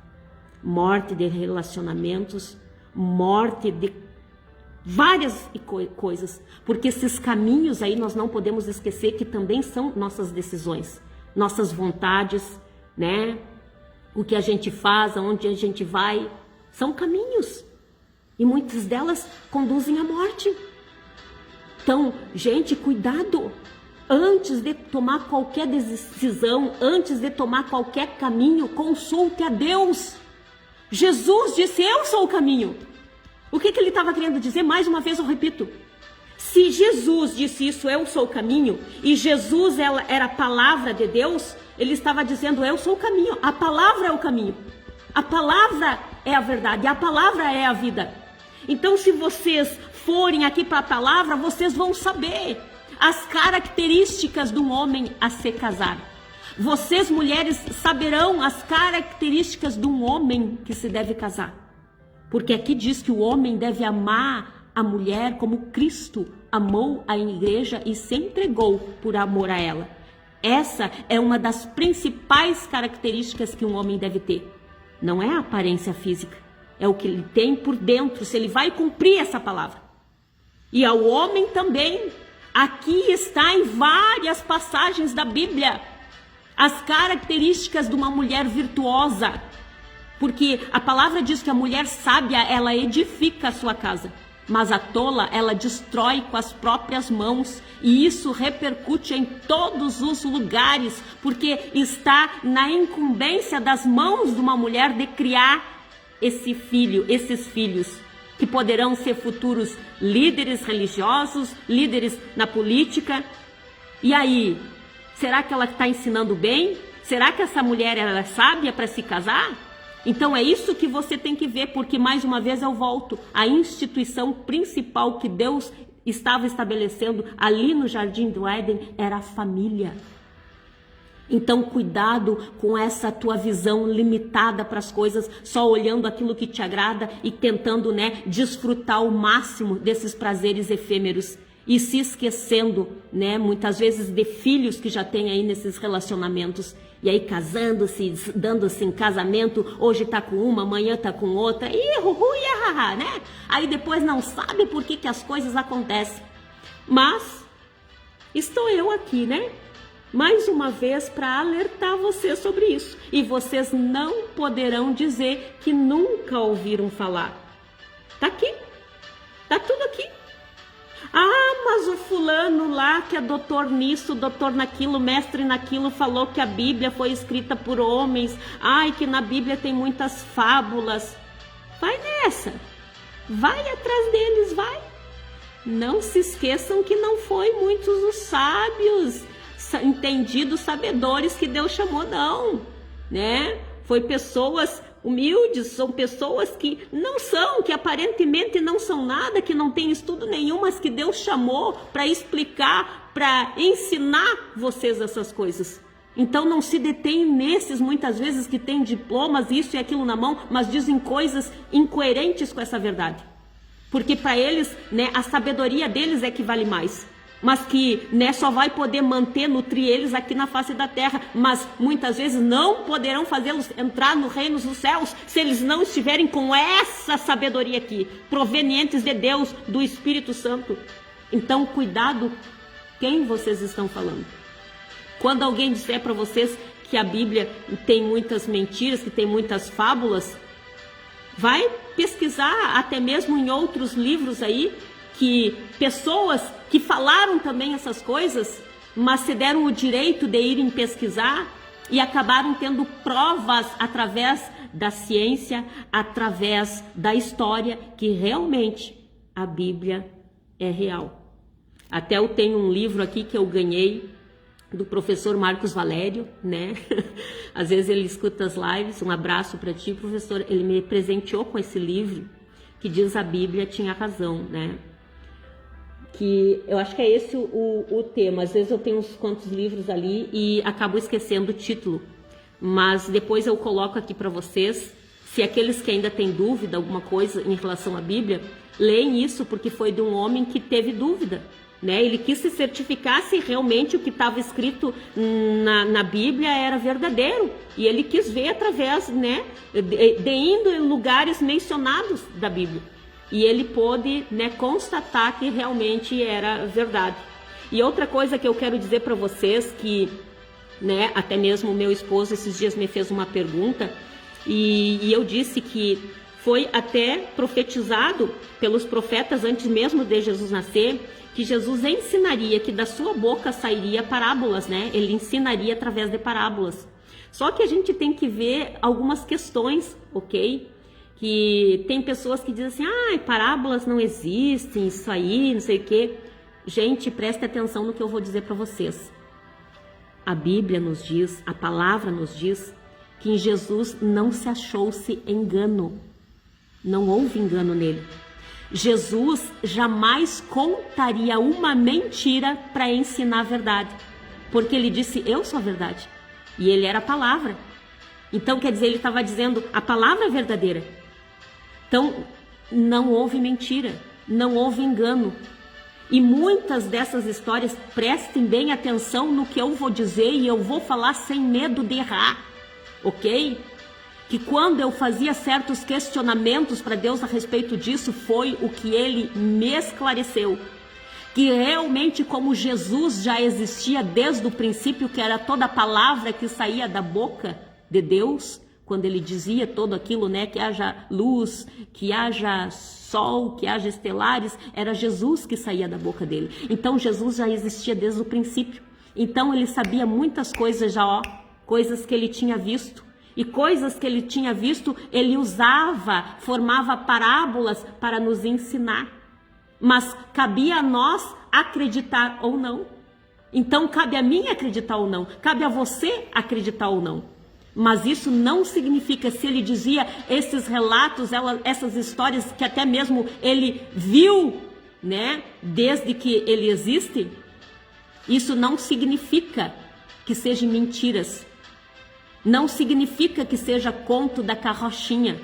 Morte de relacionamentos, morte de várias coisas. Porque esses caminhos aí nós não podemos esquecer que também são nossas decisões, nossas vontades, né? O que a gente faz, aonde a gente vai, são caminhos. E muitas delas conduzem à morte. Então, gente, cuidado. Antes de tomar qualquer decisão, antes de tomar qualquer caminho, consulte a Deus. Jesus disse, eu sou o caminho. O que ele estava querendo dizer? Mais uma vez eu repito. Se Jesus disse isso, eu sou o caminho, e Jesus era a palavra de Deus, ele estava dizendo, eu sou o caminho, a palavra é o caminho, a palavra é a verdade, a palavra é a vida. Então, se vocês forem aqui para a palavra, vocês vão saber as características de um homem a se casar. Vocês, mulheres, saberão as características de um homem que se deve casar. Porque aqui diz que o homem deve amar a mulher como Cristo amou a igreja e se entregou por amor a ela. Essa é uma das principais características que um homem deve ter. Não é a aparência física, é o que ele tem por dentro, se ele vai cumprir essa palavra. E ao homem também, aqui está em várias passagens da Bíblia, as características de uma mulher virtuosa. Porque a palavra diz que a mulher sábia, ela edifica a sua casa. Mas a tola, ela destrói com as próprias mãos. E isso repercute em todos os lugares. Porque está na incumbência das mãos de uma mulher de criar esses filhos. Que poderão ser futuros líderes religiosos, líderes na política. E aí, será que ela está ensinando bem? Será que essa mulher ela é sábia para se casar? Então é isso que você tem que ver, porque mais uma vez eu volto. A instituição principal que Deus estava estabelecendo ali no Jardim do Éden era a família. Então cuidado com essa tua visão limitada para as coisas, só olhando aquilo que te agrada e tentando, desfrutar o máximo desses prazeres efêmeros. E se esquecendo, muitas vezes de filhos que já tem aí nesses relacionamentos. E aí casando-se, dando-se em casamento, hoje tá com uma, amanhã tá com outra, né? Aí depois não sabe por que as coisas acontecem. Mas estou eu aqui, mais uma vez para alertar você sobre isso. E vocês não poderão dizer que nunca ouviram falar. Tá aqui, tá tudo aqui. Ah, mas o fulano lá que é doutor nisso, doutor naquilo, mestre naquilo, falou que a Bíblia foi escrita por homens. Ai, que na Bíblia tem muitas fábulas. Vai nessa. Vai atrás deles, vai. Não se esqueçam que não foi muitos os sábios, entendidos, sabedores que Deus chamou, não. Foi pessoas humildes, são pessoas que não são, que aparentemente não são nada, que não têm estudo nenhum, mas que Deus chamou para explicar, para ensinar vocês essas coisas. Então não se detém nesses, muitas vezes, que têm diplomas, isso e aquilo na mão, mas dizem coisas incoerentes com essa verdade. Porque para eles, a sabedoria deles é que vale mais. Mas que só vai poder manter, nutrir eles aqui na face da terra, mas muitas vezes não poderão fazê-los entrar no reino dos céus se eles não estiverem com essa sabedoria aqui, provenientes de Deus, do Espírito Santo. Então cuidado quem vocês estão falando. Quando alguém disser para vocês que a Bíblia tem muitas mentiras, que tem muitas fábulas, vai pesquisar até mesmo em outros livros aí, que pessoas que falaram também essas coisas, mas se deram o direito de irem pesquisar e acabaram tendo provas através da ciência, através da história, que realmente a Bíblia é real. Até eu tenho um livro aqui que eu ganhei do professor Marcos Valério, Às vezes ele escuta as lives, um abraço para ti, professor. Ele me presenteou com esse livro que diz a Bíblia tinha razão, Que eu acho que é esse o tema. Às vezes eu tenho uns quantos livros ali e acabo esquecendo o título, mas depois eu coloco aqui para vocês. Se aqueles que ainda têm dúvida, alguma coisa em relação à Bíblia, leem isso, porque foi de um homem que teve dúvida, Ele quis se certificar se realmente o que estava escrito na Bíblia era verdadeiro, e ele quis ver através, de indo em lugares mencionados da Bíblia. E ele pôde, constatar que realmente era verdade. E outra coisa que eu quero dizer para vocês, que, até mesmo o meu esposo esses dias me fez uma pergunta, e eu disse que foi até profetizado pelos profetas antes mesmo de Jesus nascer, que Jesus ensinaria, que da sua boca sairia parábolas, Ele ensinaria através de parábolas. Só que a gente tem que ver algumas questões, ok? Que tem pessoas que dizem assim, parábolas não existem, isso aí, não sei o quê. Gente, preste atenção no que eu vou dizer para vocês. A Bíblia nos diz, a palavra nos diz, que em Jesus não se achou-se engano. Não houve engano nele. Jesus jamais contaria uma mentira para ensinar a verdade. Porque ele disse, eu sou a verdade. E ele era a palavra. Então, quer dizer, ele estava dizendo, a palavra é verdadeira. Então, não houve mentira, não houve engano. E muitas dessas histórias, prestem bem atenção no que eu vou dizer e eu vou falar sem medo de errar, ok? Que quando eu fazia certos questionamentos para Deus a respeito disso, foi o que ele me esclareceu. Que realmente como Jesus já existia desde o princípio, que era toda a palavra que saía da boca de Deus, quando ele dizia todo aquilo, né, que haja luz, que haja sol, que haja estelares, era Jesus que saía da boca dele. Então Jesus já existia desde o princípio. Então ele sabia muitas coisas já, coisas que ele tinha visto. E coisas que ele tinha visto, ele usava, formava parábolas para nos ensinar. Mas cabia a nós acreditar ou não. Então cabe a mim acreditar ou não, cabe a você acreditar ou não. Mas isso não significa, se ele dizia esses relatos, essas histórias que até mesmo ele viu, né, desde que ele existe, isso não significa que sejam mentiras. Não significa que seja conto da carrochinha.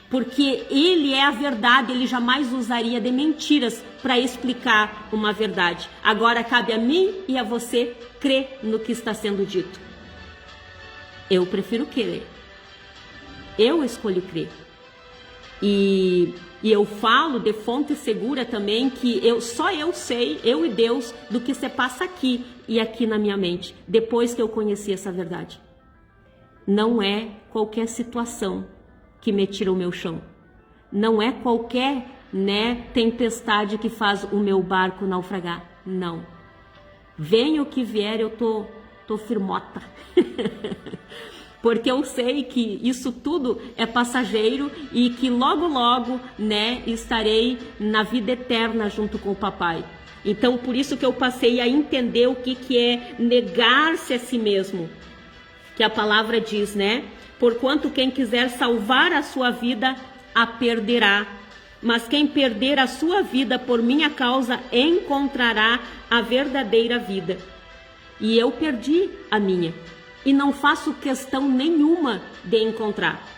Porque ele é a verdade, ele jamais usaria de mentiras para explicar uma verdade. Agora cabe a mim e a você crer no que está sendo dito. Eu prefiro crer. Eu escolho crer. E eu falo de fonte segura também que só eu sei, eu e Deus, do que se passa aqui e aqui na minha mente, depois que eu conheci essa verdade. Não é qualquer situação que me tira o meu chão. Não é qualquer, né, tempestade que faz o meu barco naufragar. Não. Venha o que vier, eu tô firmota. Porque eu sei que isso tudo é passageiro e que logo, logo, né, estarei na vida eterna junto com o papai. Então, por isso que eu passei a entender o que é negar-se a si mesmo. Que a palavra diz, né? Porquanto quem quiser salvar a sua vida, a perderá. Mas quem perder a sua vida por minha causa, encontrará a verdadeira vida. E eu perdi a minha. E não faço questão nenhuma de encontrar.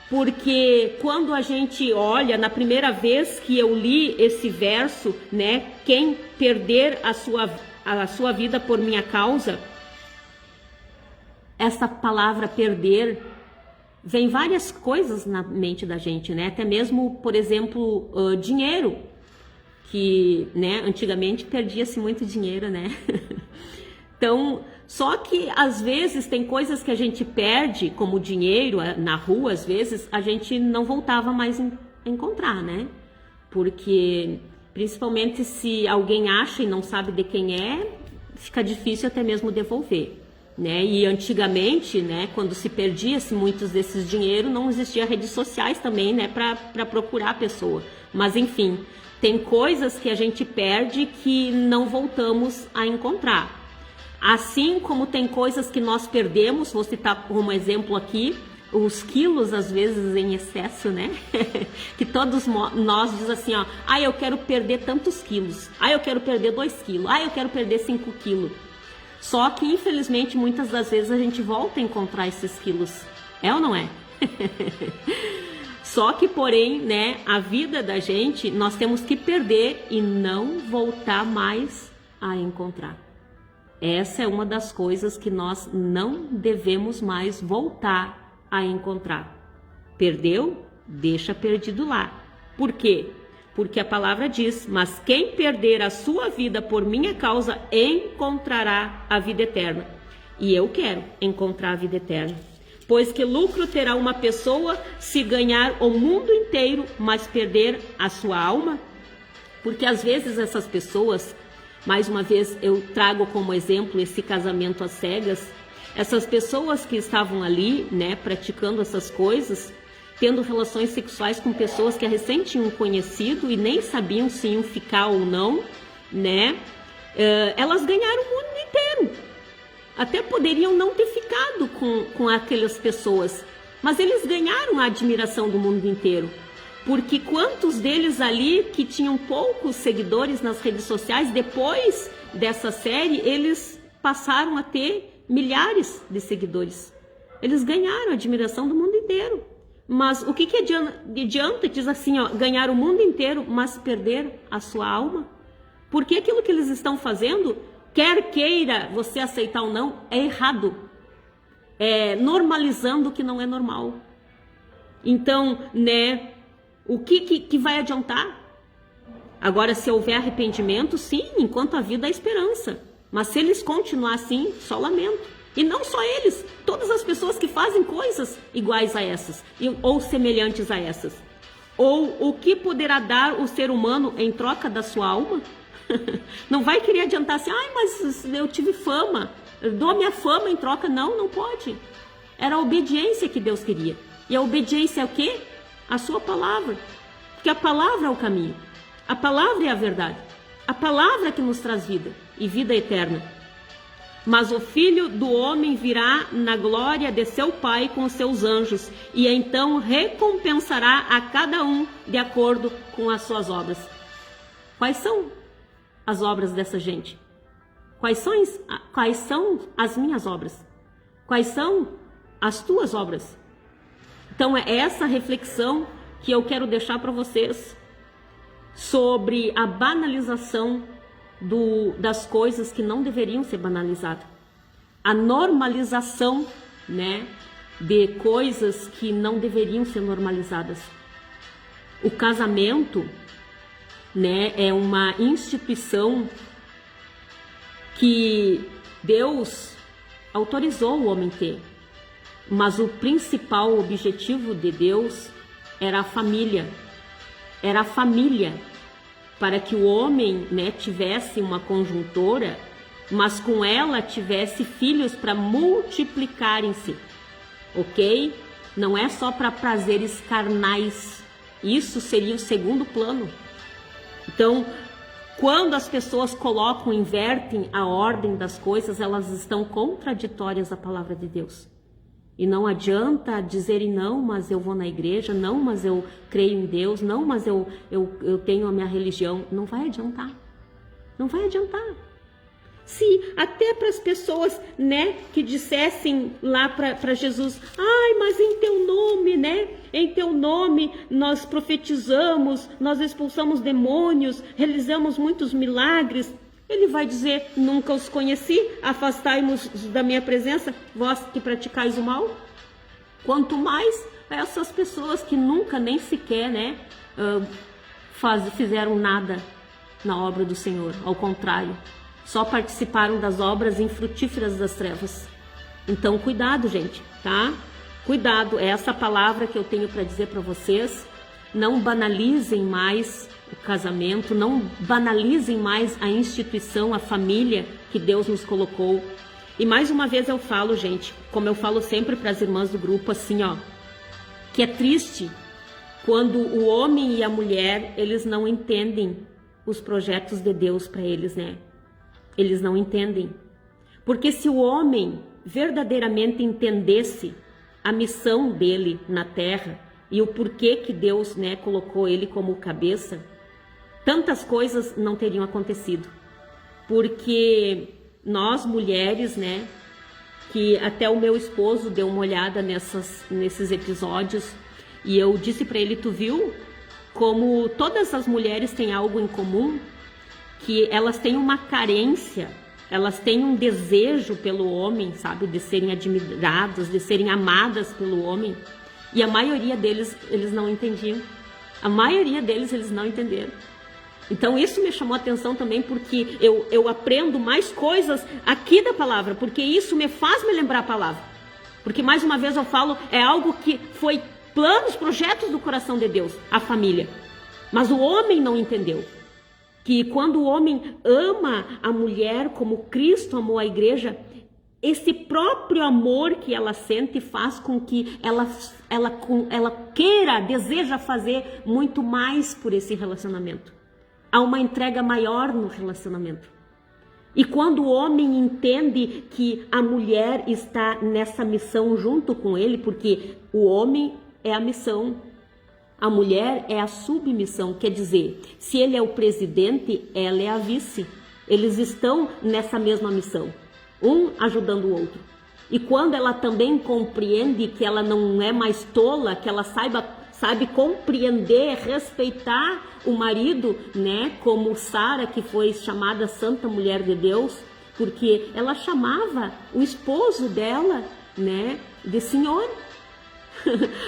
Porque quando a gente olha, na primeira vez que eu li esse verso, né? Quem perder a sua vida por minha causa, essa palavra perder, vem várias coisas na mente da gente, né? Até mesmo, por exemplo, dinheiro, que, né, antigamente perdia-se muito dinheiro, né? Então, só que às vezes tem coisas que a gente perde, como dinheiro, na rua, às vezes, a gente não voltava mais a encontrar, né? Porque, principalmente se alguém acha e não sabe de quem é, fica difícil até mesmo devolver. Né? E antigamente, né, quando se perdia-se muitos desses dinheiros, não existia redes sociais também, né, para procurar a pessoa. Mas enfim, tem coisas que a gente perde que não voltamos a encontrar. Assim como tem coisas que nós perdemos, vou citar como exemplo aqui, os quilos às vezes em excesso, né? Que todos nós dizemos assim, ó, eu quero perder tantos quilos, eu quero perder 2 quilos, eu quero perder 5 quilos. Só que, infelizmente, muitas das vezes a gente volta a encontrar esses quilos. É ou não é? Só que, porém, né, a vida da gente, nós temos que perder e não voltar mais a encontrar. Essa é uma das coisas que nós não devemos mais voltar a encontrar. Perdeu? Deixa perdido lá. Por quê? Porque a palavra diz, mas quem perder a sua vida por minha causa, encontrará a vida eterna. E eu quero encontrar a vida eterna. Pois que lucro terá uma pessoa se ganhar o mundo inteiro, mas perder a sua alma? Porque às vezes essas pessoas, mais uma vez eu trago como exemplo esse casamento às cegas, essas pessoas que estavam ali, né, praticando essas coisas, tendo relações sexuais com pessoas que recém tinham conhecido e nem sabiam se iam ficar ou não, né? Elas ganharam o mundo inteiro. até poderiam não ter ficado com aquelas pessoas, mas eles ganharam a admiração do mundo inteiro. Porque quantos deles ali que tinham poucos seguidores nas redes sociais, depois dessa série, eles passaram a ter milhares de seguidores. Eles ganharam a admiração do mundo inteiro. Mas o que adianta, diz assim, ó, ganhar o mundo inteiro, mas perder a sua alma? Porque aquilo que eles estão fazendo, quer queira você aceitar ou não, é errado. É normalizando o que não é normal. Então, né, o que vai adiantar? Agora, se houver arrependimento, sim, enquanto a vida há esperança. Mas se eles continuarem assim, só lamento. E não só eles, todas as pessoas que fazem coisas iguais a essas, ou semelhantes a essas. Ou o que poderá dar o ser humano em troca da sua alma? Não vai querer adiantar assim, ai, mas eu tive fama, eu dou minha fama em troca. Não, não pode. Era a obediência que Deus queria. E a obediência é o quê? A sua palavra. Porque a palavra é o caminho. A palavra é a verdade. A palavra é que nos traz vida e vida eterna. Mas o Filho do Homem virá na glória de seu Pai com os seus anjos, e então recompensará a cada um de acordo com as suas obras. Quais são as obras dessa gente? Quais são as minhas obras? Quais são as tuas obras? Então é essa reflexão que eu quero deixar para vocês sobre a banalização das coisas que não deveriam ser banalizadas. A normalização, né, de coisas que não deveriam ser normalizadas. O casamento, né, é uma instituição que Deus autorizou o homem ter. Mas o principal objetivo de Deus era a família. Era a família. Para que o homem, né, tivesse uma conjuntora, mas com ela tivesse filhos para multiplicarem-se, ok? Não é só para prazeres carnais, isso seria o segundo plano. Então, quando as pessoas invertem a ordem das coisas, elas estão contraditórias à palavra de Deus. E não adianta dizerem, não, mas eu vou na igreja, não, mas eu creio em Deus, não, mas eu tenho a minha religião. Não vai adiantar. Não vai adiantar. Se até para as pessoas, né, que dissessem lá para Jesus, ai, mas em teu nome, né, em teu nome nós profetizamos, nós expulsamos demônios, realizamos muitos milagres. Ele vai dizer, nunca os conheci, afastai-vos da minha presença, vós que praticais o mal. Quanto mais essas pessoas que nunca nem sequer, né, fizeram nada na obra do Senhor, ao contrário, só participaram das obras infrutíferas das trevas. Então, cuidado, gente, tá? Cuidado, é essa palavra que eu tenho para dizer para vocês. Não banalizem mais o casamento, não banalizem mais a instituição, a família que Deus nos colocou. E mais uma vez eu falo, gente, como eu falo sempre para as irmãs do grupo, assim, ó, que é triste quando o homem e a mulher, eles não entendem os projetos de Deus para eles, né? Eles não entendem. Porque se o homem verdadeiramente entendesse a missão dele na terra e o porquê que Deus, né, colocou ele como cabeça, tantas coisas não teriam acontecido. Porque nós mulheres, né, que até o meu esposo deu uma olhada nesses episódios, e eu disse para ele, tu viu como todas as mulheres têm algo em comum, que elas têm uma carência, elas têm um desejo pelo homem, sabe, de serem admiradas, de serem amadas pelo homem, e a maioria deles, eles não entendiam. A maioria deles, eles não entenderam. Então isso me chamou a atenção também, porque eu aprendo mais coisas aqui da palavra, porque isso me faz me lembrar a palavra. Porque mais uma vez eu falo, é algo que foi planos, projetos do coração de Deus, a família. Mas o homem não entendeu. Que quando o homem ama a mulher como Cristo amou a igreja, esse próprio amor que ela sente faz com que ela queira, deseja fazer muito mais por esse relacionamento. Há uma entrega maior no relacionamento. E quando o homem entende que a mulher está nessa missão junto com ele, porque o homem é a missão, a mulher é a submissão, quer dizer, se ele é o presidente, ela é a vice. Eles estão nessa mesma missão, um ajudando o outro. E quando ela também compreende que ela não é mais tola, que ela sabe compreender, respeitar o marido, né? Como Sara, que foi chamada Santa Mulher de Deus, porque ela chamava o esposo dela, né, de Senhor.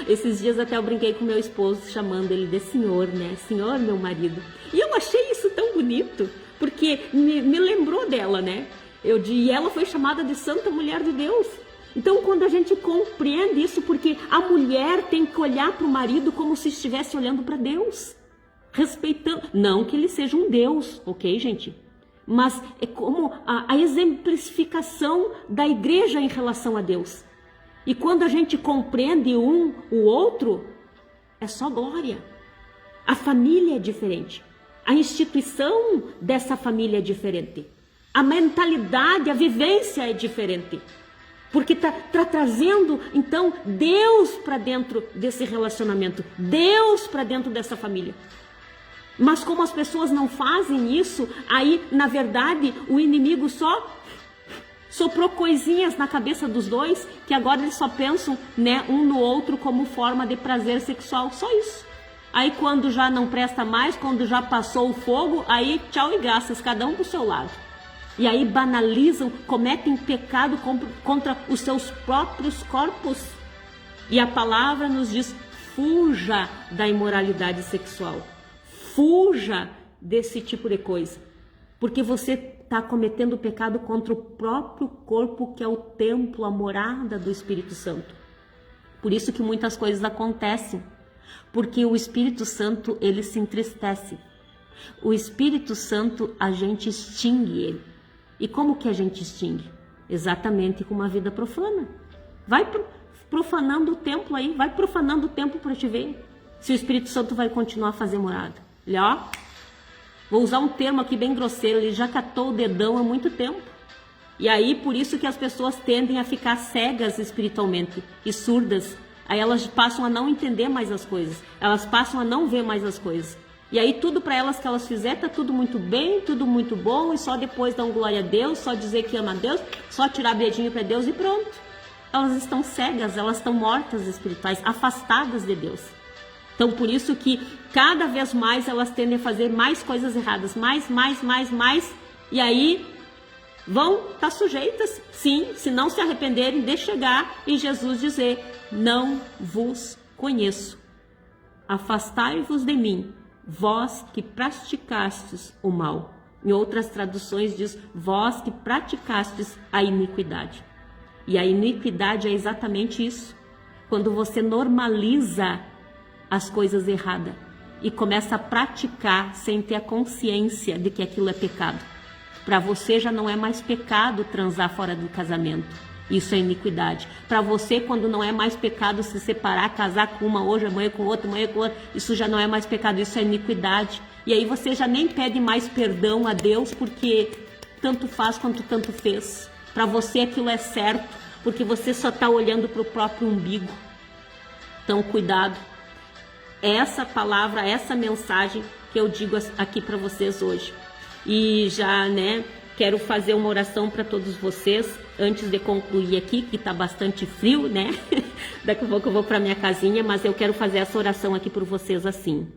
Esses dias até eu brinquei com meu esposo, chamando ele de Senhor, né? Senhor, meu marido. E eu achei isso tão bonito, porque me lembrou dela, né? E ela foi chamada de Santa Mulher de Deus. Então, quando a gente compreende isso, porque a mulher tem que olhar para o marido como se estivesse olhando para Deus, respeitando, não que ele seja um Deus, ok, gente? Mas é como a exemplificação da igreja em relação a Deus. E quando a gente compreende o outro, é só glória. A família é diferente. A instituição dessa família é diferente. A mentalidade, a vivência é diferente. Porque está trazendo, então, Deus para dentro desse relacionamento. Deus para dentro dessa família. Mas como as pessoas não fazem isso, aí, na verdade, o inimigo só soprou coisinhas na cabeça dos dois, que agora eles só pensam, né, um no outro como forma de prazer sexual, só isso. Aí quando já não presta mais, quando já passou o fogo, aí tchau e graças, cada um pro seu lado. E aí banalizam, cometem pecado contra os seus próprios corpos. E a palavra nos diz, fuja da imoralidade sexual. Fuja desse tipo de coisa. Porque você está cometendo pecado contra o próprio corpo, que é o templo, a morada do Espírito Santo. Por isso que muitas coisas acontecem. Porque o Espírito Santo, ele se entristece. O Espírito Santo, a gente extingue ele. E como que a gente extingue? Exatamente com uma vida profana. Vai profanando o templo aí, vai profanando o templo para te ver se o Espírito Santo vai continuar a fazer morada. Olha, ó, vou usar um termo aqui bem grosseiro, ele já catou o dedão há muito tempo. E aí, por isso que as pessoas tendem a ficar cegas espiritualmente e surdas. Aí elas passam a não entender mais as coisas, elas passam a não ver mais as coisas. E aí tudo para elas que elas fizerem tá tudo muito bem, tudo muito bom, e só depois dão glória a Deus, só dizer que ama a Deus, só tirar dedinho para Deus e pronto. Elas estão cegas, elas estão mortas espirituais, afastadas de Deus. Então por isso que cada vez mais elas tendem a fazer mais coisas erradas, mais, e aí vão estar sujeitas, sim, se não se arrependerem, de chegar e Jesus dizer, não vos conheço, afastai-vos de mim, vós que praticastes o mal. Em outras traduções diz, vós que praticastes a iniquidade. E a iniquidade é exatamente isso, quando você normaliza as coisas erradas e começa a praticar sem ter a consciência de que aquilo é pecado. Para você já não é mais pecado transar fora do casamento. Isso é iniquidade. Para você, quando não é mais pecado se separar, casar com uma hoje, amanhã com outra, isso já não é mais pecado, isso é iniquidade. E aí você já nem pede mais perdão a Deus, porque tanto faz quanto tanto fez. Para você aquilo é certo, porque você só está olhando para o próprio umbigo. Então, cuidado. Essa palavra, essa mensagem que eu digo aqui para vocês hoje. E já, né, quero fazer uma oração para todos vocês, antes de concluir aqui, que está bastante frio, né? Daqui a pouco eu vou para minha casinha, mas eu quero fazer essa oração aqui por vocês assim.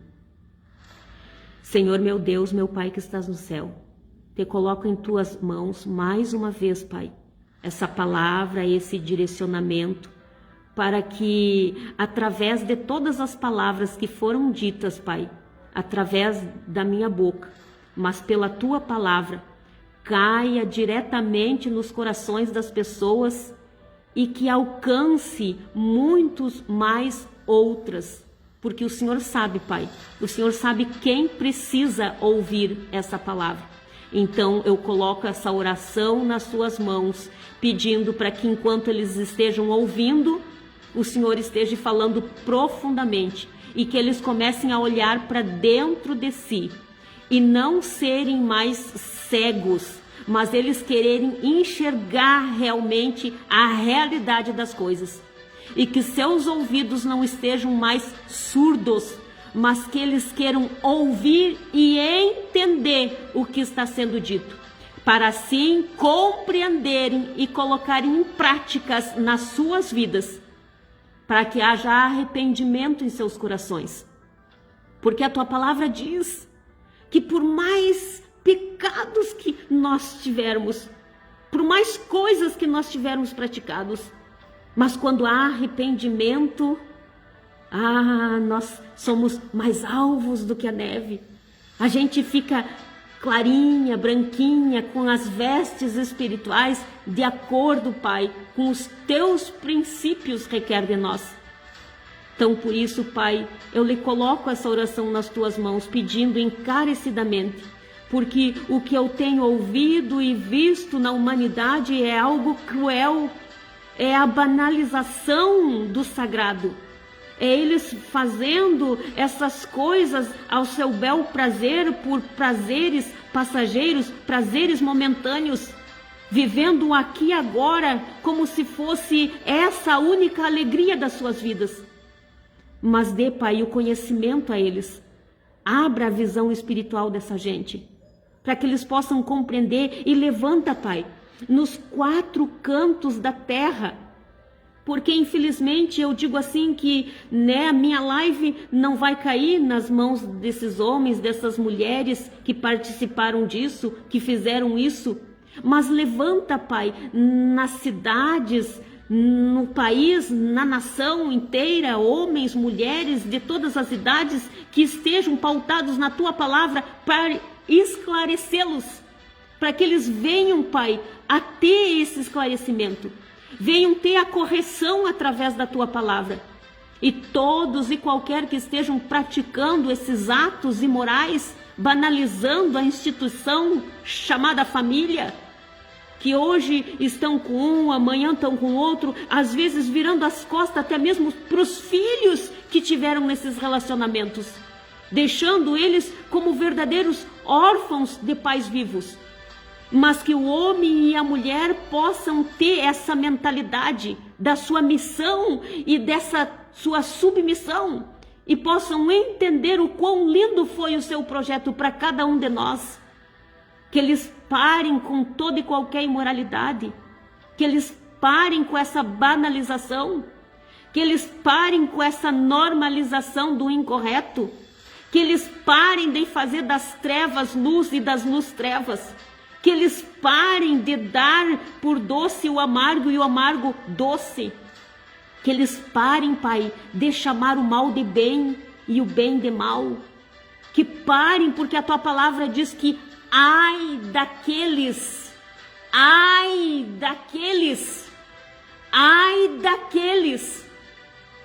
Senhor meu Deus, meu Pai que estás no céu, te coloco em tuas mãos mais uma vez, Pai, essa palavra, esse direcionamento, para que através de todas as palavras que foram ditas, Pai, através da minha boca, mas pela tua palavra, caia diretamente nos corações das pessoas e que alcance muitos mais outras, porque o Senhor sabe, Pai, o Senhor sabe quem precisa ouvir essa palavra. Então eu coloco essa oração nas suas mãos, pedindo para que enquanto eles estejam ouvindo, o Senhor esteja falando profundamente e que eles comecem a olhar para dentro de si e não serem mais cegos, mas eles quererem enxergar realmente a realidade das coisas. E que seus ouvidos não estejam mais surdos, mas que eles queiram ouvir e entender o que está sendo dito, para assim compreenderem e colocarem em práticas nas suas vidas, para que haja arrependimento em seus corações. Porque a tua palavra diz que por mais pecados que nós tivermos, por mais coisas que nós tivermos praticados, mas quando há arrependimento, nós somos mais alvos do que a neve. A gente fica clarinha, branquinha, com as vestes espirituais, de acordo, Pai, com os teus princípios requer de nós. Então, por isso, Pai, eu lhe coloco essa oração nas tuas mãos, pedindo encarecidamente, porque o que eu tenho ouvido e visto na humanidade é algo cruel, é a banalização do sagrado. É eles fazendo essas coisas ao seu bel prazer, por prazeres passageiros, prazeres momentâneos, vivendo aqui e agora como se fosse essa a única alegria das suas vidas. Mas dê, Pai, o conhecimento a eles. Abra a visão espiritual dessa gente, para que eles possam compreender, e levanta, Pai, nos 4 cantos da terra. Porque infelizmente eu digo assim que a minha live não vai cair nas mãos desses homens, dessas mulheres que participaram disso, que fizeram isso. Mas levanta, Pai, nas cidades, no país, na nação inteira, homens, mulheres de todas as idades que estejam pautados na Tua palavra para esclarecê-los, para que eles venham, Pai, a ter esse esclarecimento. Venham ter a correção através da Tua palavra. E todos e qualquer que estejam praticando esses atos imorais, banalizando a instituição chamada família, que hoje estão com um, amanhã estão com outro, às vezes virando as costas até mesmo para os filhos que tiveram nesses relacionamentos, deixando eles como verdadeiros órfãos de pais vivos. Mas que o homem e a mulher possam ter essa mentalidade da sua missão e dessa sua submissão, e possam entender o quão lindo foi o seu projeto para cada um de nós. Que eles parem com toda e qualquer imoralidade, que eles parem com essa banalização, que eles parem com essa normalização do incorreto, que eles parem de fazer das trevas luz e das luz trevas, que eles parem de dar por doce o amargo e o amargo doce, que eles parem, Pai, de chamar o mal de bem e o bem de mal, que parem, porque a Tua palavra diz que ai daqueles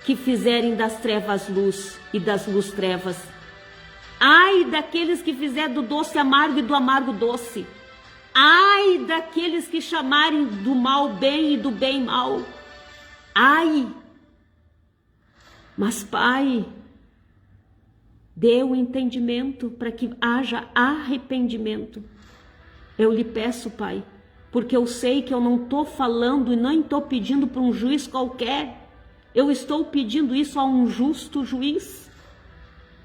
que fizerem das trevas luz e das luz trevas, ai daqueles que fizerem do doce amargo e do amargo doce, ai daqueles que chamarem do mal bem e do bem mal, ai. Mas, Pai, dê o entendimento para que haja arrependimento. Eu lhe peço, Pai, porque eu sei que eu não estou falando e nem estou pedindo para um juiz qualquer, eu estou pedindo isso a um justo juiz.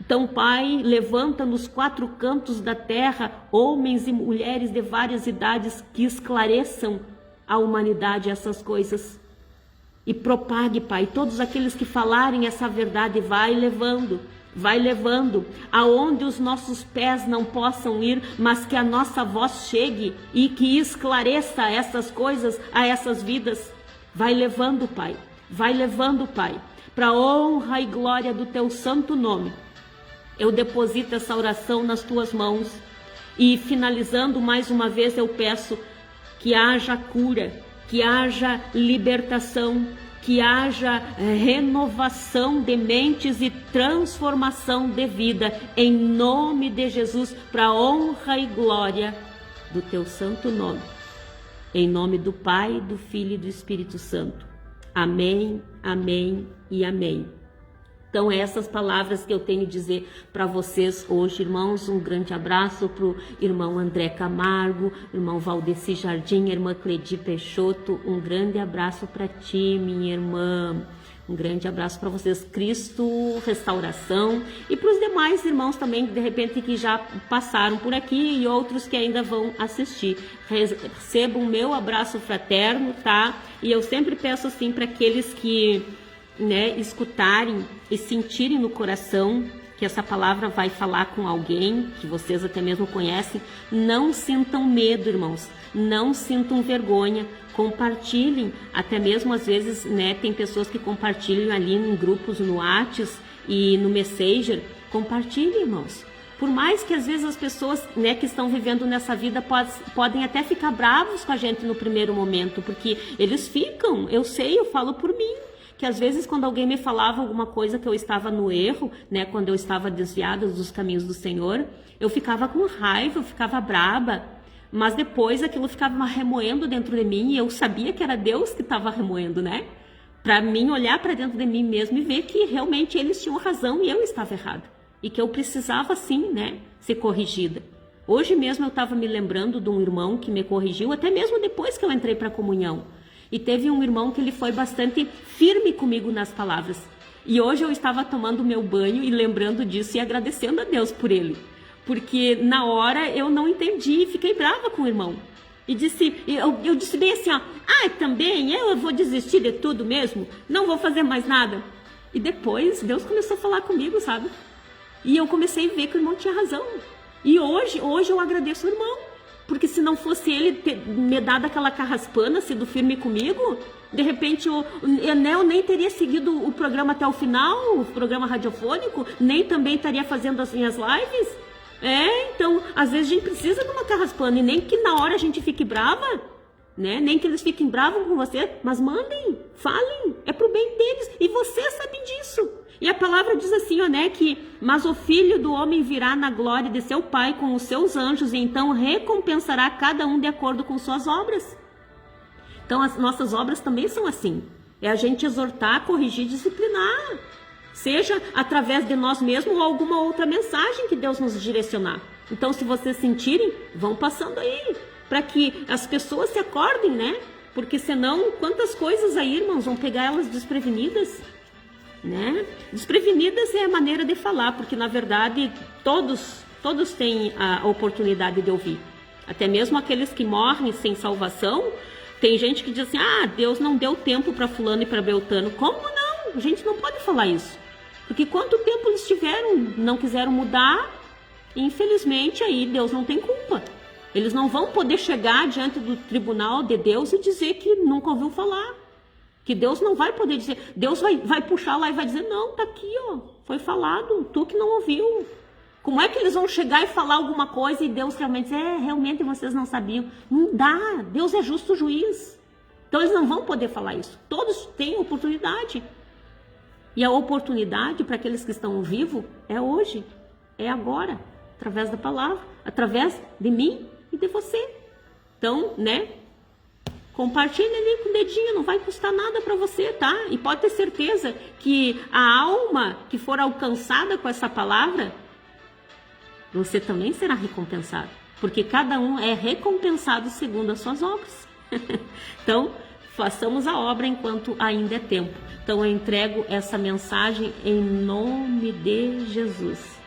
Então, Pai, levanta nos 4 cantos da terra homens e mulheres de várias idades que esclareçam à humanidade essas coisas. E propague, Pai, todos aqueles que falarem essa verdade, vai levando, aonde os nossos pés não possam ir, mas que a nossa voz chegue e que esclareça essas coisas a essas vidas. Vai levando, Pai, para honra e glória do Teu santo nome. Eu deposito essa oração nas Tuas mãos e, finalizando mais uma vez, eu peço que haja cura, que haja libertação, que haja renovação de mentes e transformação de vida, em nome de Jesus, para honra e glória do Teu santo nome. Em nome do Pai, do Filho e do Espírito Santo. Amém, amém e amém. Então, essas palavras que eu tenho a dizer para vocês hoje, irmãos. Um grande abraço para o irmão André Camargo, irmão Valdeci Jardim, irmã Cledi Peixoto. Um grande abraço para ti, minha irmã. Um grande abraço para vocês, Cristo Restauração, e para os demais irmãos também, de repente, que já passaram por aqui e outros que ainda vão assistir. Recebam o meu abraço fraterno, tá? E eu sempre peço assim para aqueles que, né, escutarem e sentirem no coração que essa palavra vai falar com alguém que vocês até mesmo conhecem, não sintam medo, irmãos, não sintam vergonha, compartilhem, até mesmo às vezes, né, tem pessoas que compartilham ali em grupos no WhatsApp e no Messenger, compartilhem, irmãos. Por mais que às vezes as pessoas, né, que estão vivendo nessa vida podem até ficar bravos com a gente no primeiro momento, porque eles ficam, eu sei, eu falo por mim, que às vezes quando alguém me falava alguma coisa que eu estava no erro, né, quando eu estava desviada dos caminhos do Senhor, eu ficava com raiva, eu ficava braba, mas depois aquilo ficava remoendo dentro de mim e eu sabia que era Deus que estava remoendo, né? Para mim olhar para dentro de mim mesmo e ver que realmente eles tinham razão e eu estava errada. E que eu precisava sim, né, ser corrigida. Hoje mesmo eu estava me lembrando de um irmão que me corrigiu, até mesmo depois que eu entrei para a comunhão. E teve um irmão que ele foi bastante firme comigo nas palavras. E hoje eu estava tomando meu banho e lembrando disso e agradecendo a Deus por ele. Porque na hora eu não entendi e fiquei brava com o irmão. E eu disse bem assim, ó, também eu vou desistir de tudo mesmo? Não vou fazer mais nada? E depois Deus começou a falar comigo, sabe? E eu comecei a ver que o irmão tinha razão. E hoje eu agradeço o irmão. Porque se não fosse ele ter me dado aquela carraspana, sido firme comigo, de repente eu nem teria seguido o programa até o final, o programa radiofônico, nem também estaria fazendo as minhas lives. Então, às vezes a gente precisa de uma carraspana, e nem que na hora a gente fique brava, né? Nem que eles fiquem bravos com você, mas mandem, falem, é pro bem deles, e você sabe disso. E a palavra diz assim, ó, né, mas o Filho do Homem virá na glória de seu Pai com os seus anjos e então recompensará cada um de acordo com suas obras. Então as nossas obras também são assim. É a gente exortar, corrigir, disciplinar. Seja através de nós mesmos ou alguma outra mensagem que Deus nos direcionar. Então se vocês sentirem, vão passando aí, para que as pessoas se acordem, né? Porque senão, quantas coisas aí, irmãos, vão pegar elas desprevenidas. Né? Desprevenidas é a maneira de falar, porque na verdade todos têm a oportunidade de ouvir. Até mesmo aqueles que morrem sem salvação, tem gente que diz assim, Deus não deu tempo para fulano e para beltano. Como não? A gente não pode falar isso. Porque quanto tempo eles tiveram, não quiseram mudar, e infelizmente aí Deus não tem culpa. Eles não vão poder chegar diante do tribunal de Deus e dizer que nunca ouviu falar. Que Deus não vai poder dizer, Deus vai puxar lá e vai dizer, não, tá aqui, ó, foi falado, tu que não ouviu. Como é que eles vão chegar e falar alguma coisa e Deus realmente dizer, realmente vocês não sabiam? Não dá, Deus é justo juiz. Então eles não vão poder falar isso. Todos têm oportunidade. E a oportunidade para aqueles que estão vivos é hoje, é agora, através da palavra, através de mim e de você. Então, né? Compartilha ali com o dedinho, não vai custar nada para você, tá? E pode ter certeza que a alma que for alcançada com essa palavra, você também será recompensado. Porque cada um é recompensado segundo as suas obras. Então, façamos a obra enquanto ainda é tempo. Então, eu entrego essa mensagem em nome de Jesus.